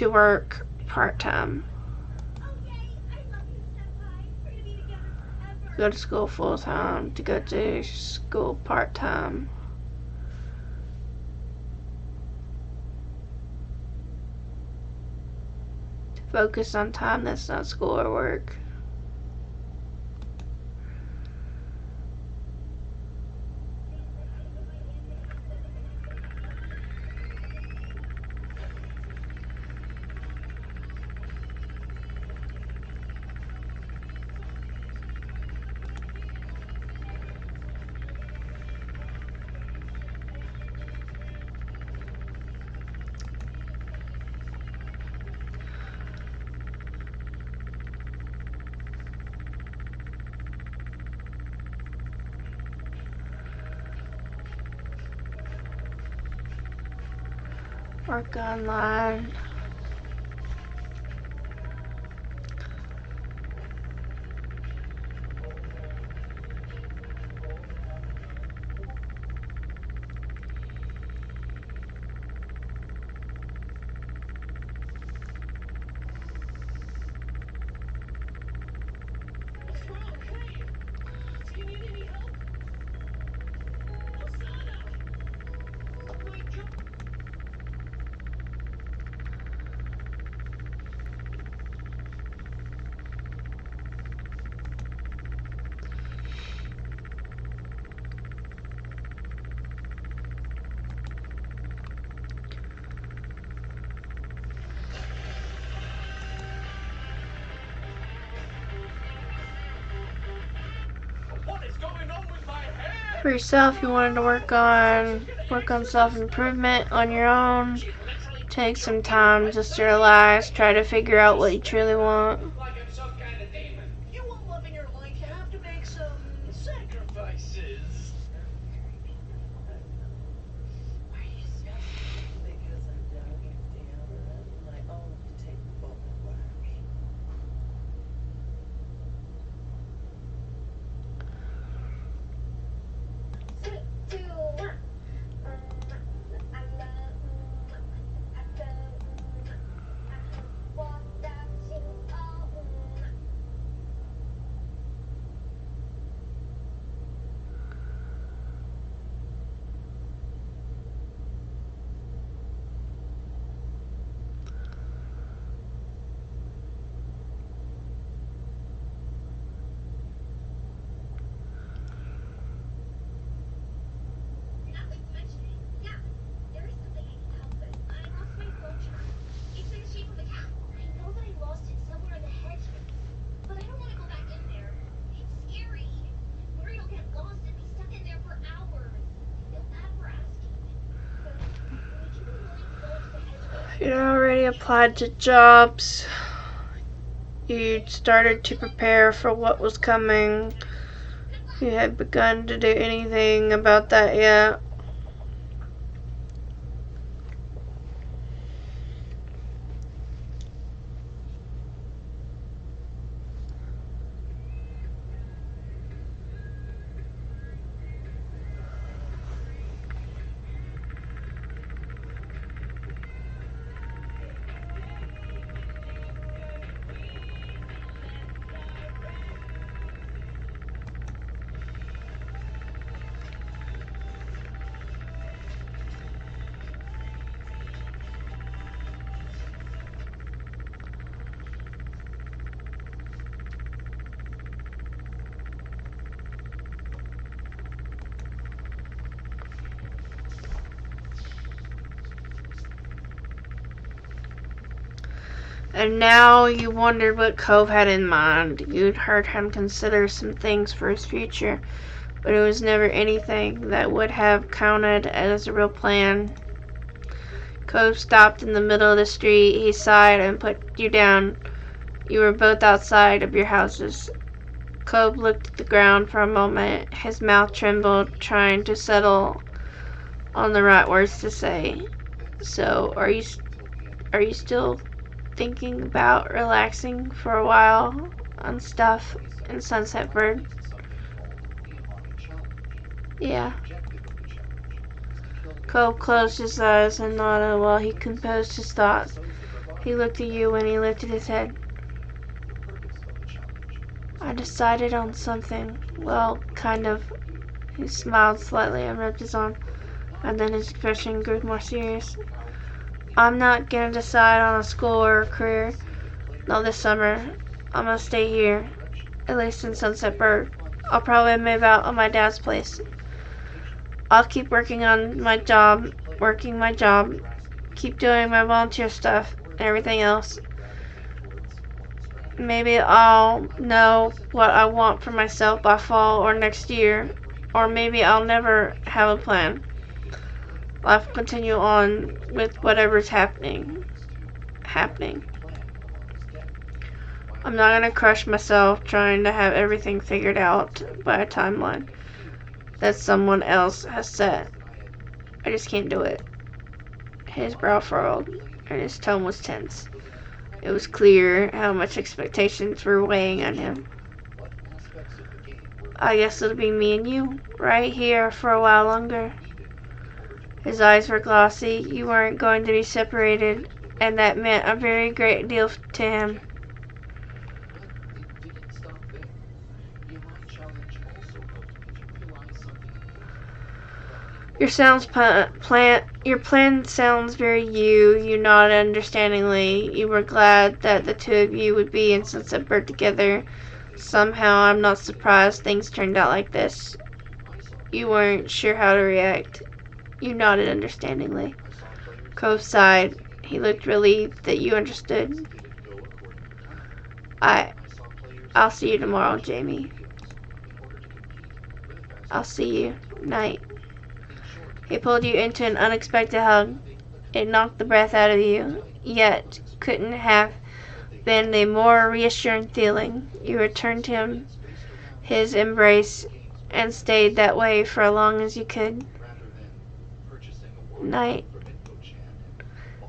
to work part-time. Go to school full-time, to go to school part-time. To focus on time that's not school or work. Work online. For yourself, you wanted to work on self-improvement on your own. Take some time just to relax, try to figure out what you truly want. You want love in your life, you have to make some sacrifices. Why are you smelling? Because I'm dog is down and I own to take the bulk of wires. You'd already applied to jobs. You'd started to prepare for what was coming. You had begun to do anything about that yet? And now you wondered what Cove had in mind. You'd heard him consider some things for his future, but it was never anything that would have counted as a real plan. Cove stopped in the middle of the street. He sighed and put you down. You were both outside of your houses. Cove looked at the ground for a moment. His mouth trembled, trying to settle on the right words to say. So, are you still thinking about relaxing for a while on stuff in Sunsetford? Yeah. Cove closed his eyes and nodded while he composed his thoughts. He looked at you when he lifted his head. I decided on something. Well, kind of. He smiled slightly and rubbed his arm, and then his expression grew more serious. I'm not gonna decide on a school or a career. Not this summer. I'm gonna stay here, at least in Sunset Bird. I'll probably move out of my dad's place. I'll keep working my job, keep doing my volunteer stuff and everything else. Maybe I'll know what I want for myself by fall or next year, or maybe I'll never have a plan. Life will continue on with whatever's happening. I'm not gonna crush myself trying to have everything figured out by a timeline that someone else has set. I just can't do it. His brow furrowed, and his tone was tense. It was clear how much expectations were weighing on him. I guess it'll be me and you, right here for a while longer. His eyes were glossy. You weren't going to be separated, and that meant a very great deal to him. Your plan sounds very you. You nodded understandingly. You were glad that the two of you would be in Sunset Bird together. Somehow, I'm not surprised things turned out like this. You weren't sure how to react. You nodded understandingly. Cove sighed. He looked relieved that you understood. I'll see you tomorrow, Jamie. I'll see you. Night. He pulled you into an unexpected hug. It knocked the breath out of you, yet couldn't have been a more reassuring feeling. You returned him his embrace and stayed that way for as long as you could. Night.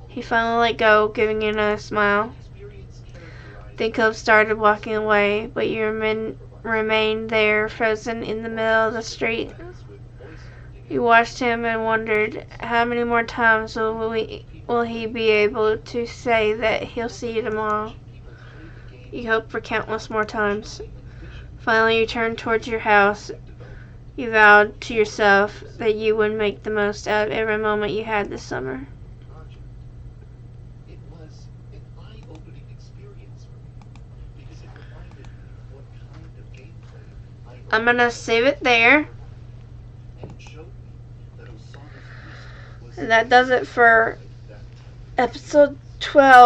He finally let go, giving you another smile. The cove started walking away, but you remained there, frozen in the middle of the street. You watched him and wondered how many more times will he be able to say that he'll see you tomorrow. You hoped for countless more times. Finally, you turned towards your house. You vowed to yourself that you would make the most out of every moment you had this summer. I'm gonna save it there. And that does it for episode 12.